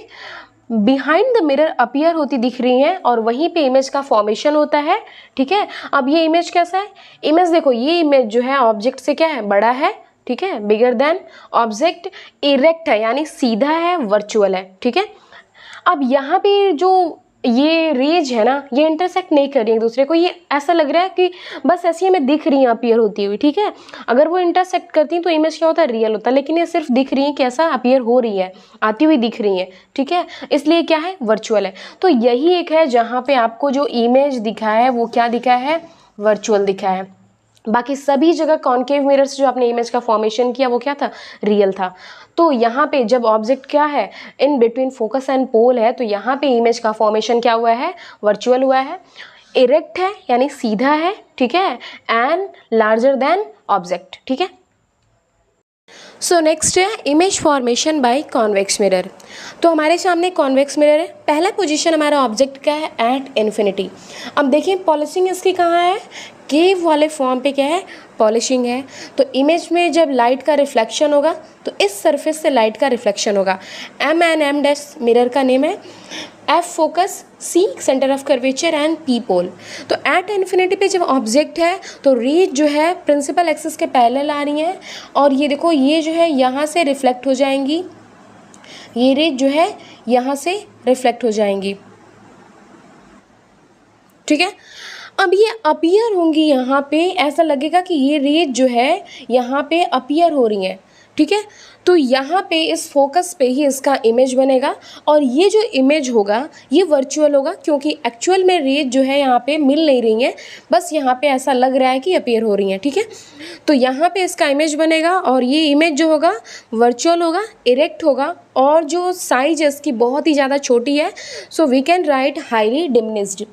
बिहाइंड द मिरर अपीयर होती दिख रही हैं और वहीं पे इमेज का फॉर्मेशन होता है, ठीक है। अब ये इमेज कैसा है, इमेज देखो ये इमेज जो है ऑब्जेक्ट से क्या है, बड़ा है, ठीक है, बिगर देन ऑब्जेक्ट, इरेक्ट है यानी सीधा है, वर्चुअल है, ठीक है। अब यहाँ पे जो ये रेज है ना ये इंटरसेक्ट नहीं कर रही है एक दूसरे को, ये ऐसा लग रहा है कि बस ऐसी हमें दिख रही है अपीयर होती हुई, ठीक है। अगर वो इंटरसेक्ट करती हैं तो इमेज क्या होता है, रियल होता है, लेकिन ये सिर्फ दिख रही है कि ऐसा अपीयर हो रही है, आती हुई दिख रही है, ठीक है, इसलिए क्या है, वर्चुअल है। तो यही एक है जहाँ पे आपको जो इमेज दिखा है वो क्या दिखा है, वर्चुअल दिखा है। बाकी सभी जगह कॉन्केव मिरर से जो आपने इमेज का फॉर्मेशन किया वो क्या था, रियल था। तो यहाँ पे जब ऑब्जेक्ट क्या है, इन बिटवीन फोकस एंड पोल है, तो यहाँ पे इमेज का फॉर्मेशन क्या हुआ है, वर्चुअल हुआ है, इरेक्ट है यानी सीधा है, ठीक है, एंड लार्जर देन ऑब्जेक्ट, ठीक है। सो नेक्स्ट है image formation by convex mirror. तो हमारे सामने कॉन्वेक्स मिरर है, पहला पोजीशन हमारा ऑब्जेक्ट का है एट इन्फिनिटी। अब देखिए पॉलिशिंग इसकी कहाँ है, केव वाले फॉर्म पे क्या है, पॉलिशिंग है। तो इमेज में जब लाइट का रिफ्लेक्शन होगा तो इस सरफेस से लाइट का रिफ्लेक्शन होगा। M and M dash mirror का नेम है, F focus, C centre of curvature and P pole. तो एट इन्फिनिटी पे जब ऑब्जेक्ट है तो रेज जो है प्रिंसिपल एक्सिस के पैरेलल आ रही हैं और ये देखो ये जो है यहाँ से रिफ्लेक्ट हो जाएंगी, ये रेज जो है यहाँ से रिफ्लेक्ट हो जाएंगी, ठीक है। अब ये अपीयर होंगी यहाँ पे, ऐसा लगेगा कि ये रेज जो है यहाँ पे अपीयर हो रही हैं, ठीक है। तो यहाँ पे इस फोकस पे ही इसका इमेज बनेगा और ये जो इमेज होगा ये वर्चुअल होगा क्योंकि एक्चुअल में रेज जो है यहाँ पे मिल नहीं रही हैं, बस यहाँ पे ऐसा लग रहा है कि अपीयर हो रही हैं, ठीक है। तो यहाँ पे इसका इमेज बनेगा और ये इमेज जो होगा वर्चुअल होगा, इरेक्ट होगा और जो साइज है इसकी बहुत ही ज़्यादा छोटी है, so we can write highly diminished,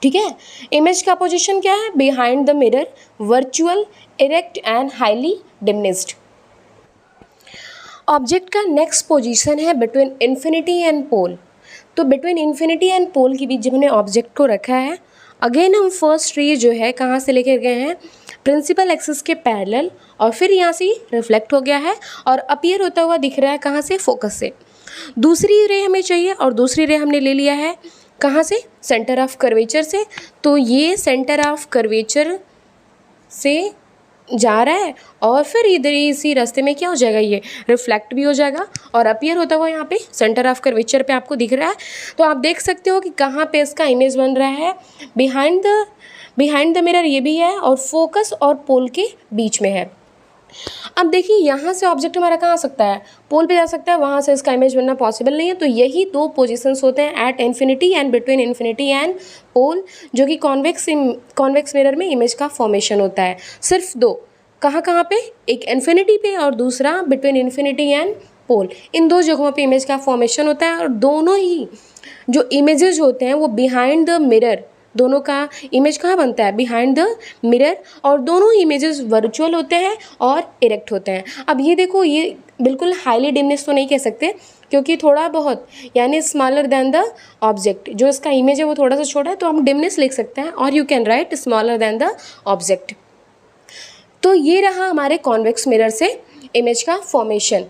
ठीक है। इमेज का पोजीशन क्या है, behind the mirror, virtual, erect and highly diminished. Object का नेक्स्ट पोजीशन है बिटवीन इन्फिनिटी एंड पोल। तो बिटवीन इन्फिनिटी एंड पोल के बीच जब हमने ऑब्जेक्ट को रखा है, अगेन हम फर्स्ट रे जो है कहाँ से लेकर गए हैं, प्रिंसिपल एक्सिस के पैरेलल, और फिर यहाँ से रिफ्लेक्ट हो गया है और अपीयर होता हुआ दिख रहा है कहाँ से, फोकस से। दूसरी रे हमें चाहिए और दूसरी रे हमने ले लिया है कहाँ से, सेंटर ऑफ कर्वेचर से। तो ये सेंटर ऑफ कर्वेचर से जा रहा है और फिर इधर इसी रास्ते में क्या हो जाएगा, ये रिफ्लेक्ट भी हो जाएगा और अपीयर होता हुआ यहाँ पे सेंटर ऑफ कर्वेचर पे आपको दिख रहा है। तो आप देख सकते हो कि कहाँ पे इसका इमेज बन रहा है, बिहाइंड द मिरर ये भी है और फोकस और पोल के बीच में है। अब देखिए यहाँ से ऑब्जेक्ट हमारा कहाँ आ सकता है, पोल पे जा सकता है, वहाँ से इसका इमेज बनना पॉसिबल नहीं है। तो यही दो पोजीशंस होते हैं, at infinity and between infinity and pole, जो कि कॉन्वेक्स मिरर में इमेज का फॉर्मेशन होता है। सिर्फ दो, कहाँ कहाँ पे, एक इन्फिनिटी पे और दूसरा बिटवीन इन्फिनिटी एंड पोल। इन दो जगहों पे इमेज का फॉर्मेशन होता है और दोनों ही जो इमेजेस होते हैं वो बिहाइंड द मिरर, दोनों का इमेज कहाँ बनता है, बिहाइंड द मिरर, और दोनों इमेजेस वर्चुअल होते हैं और इरेक्ट होते हैं। अब ये देखो, ये बिल्कुल हाईली डिमिनिश तो नहीं कह सकते क्योंकि थोड़ा बहुत यानी स्मॉलर देन द ऑब्जेक्ट, जो इसका इमेज है वो थोड़ा सा छोटा है तो हम डिमिनिश लिख सकते हैं और you can write smaller than the object. तो ये रहा हमारे कॉन्वेक्स मिरर से इमेज का फॉर्मेशन।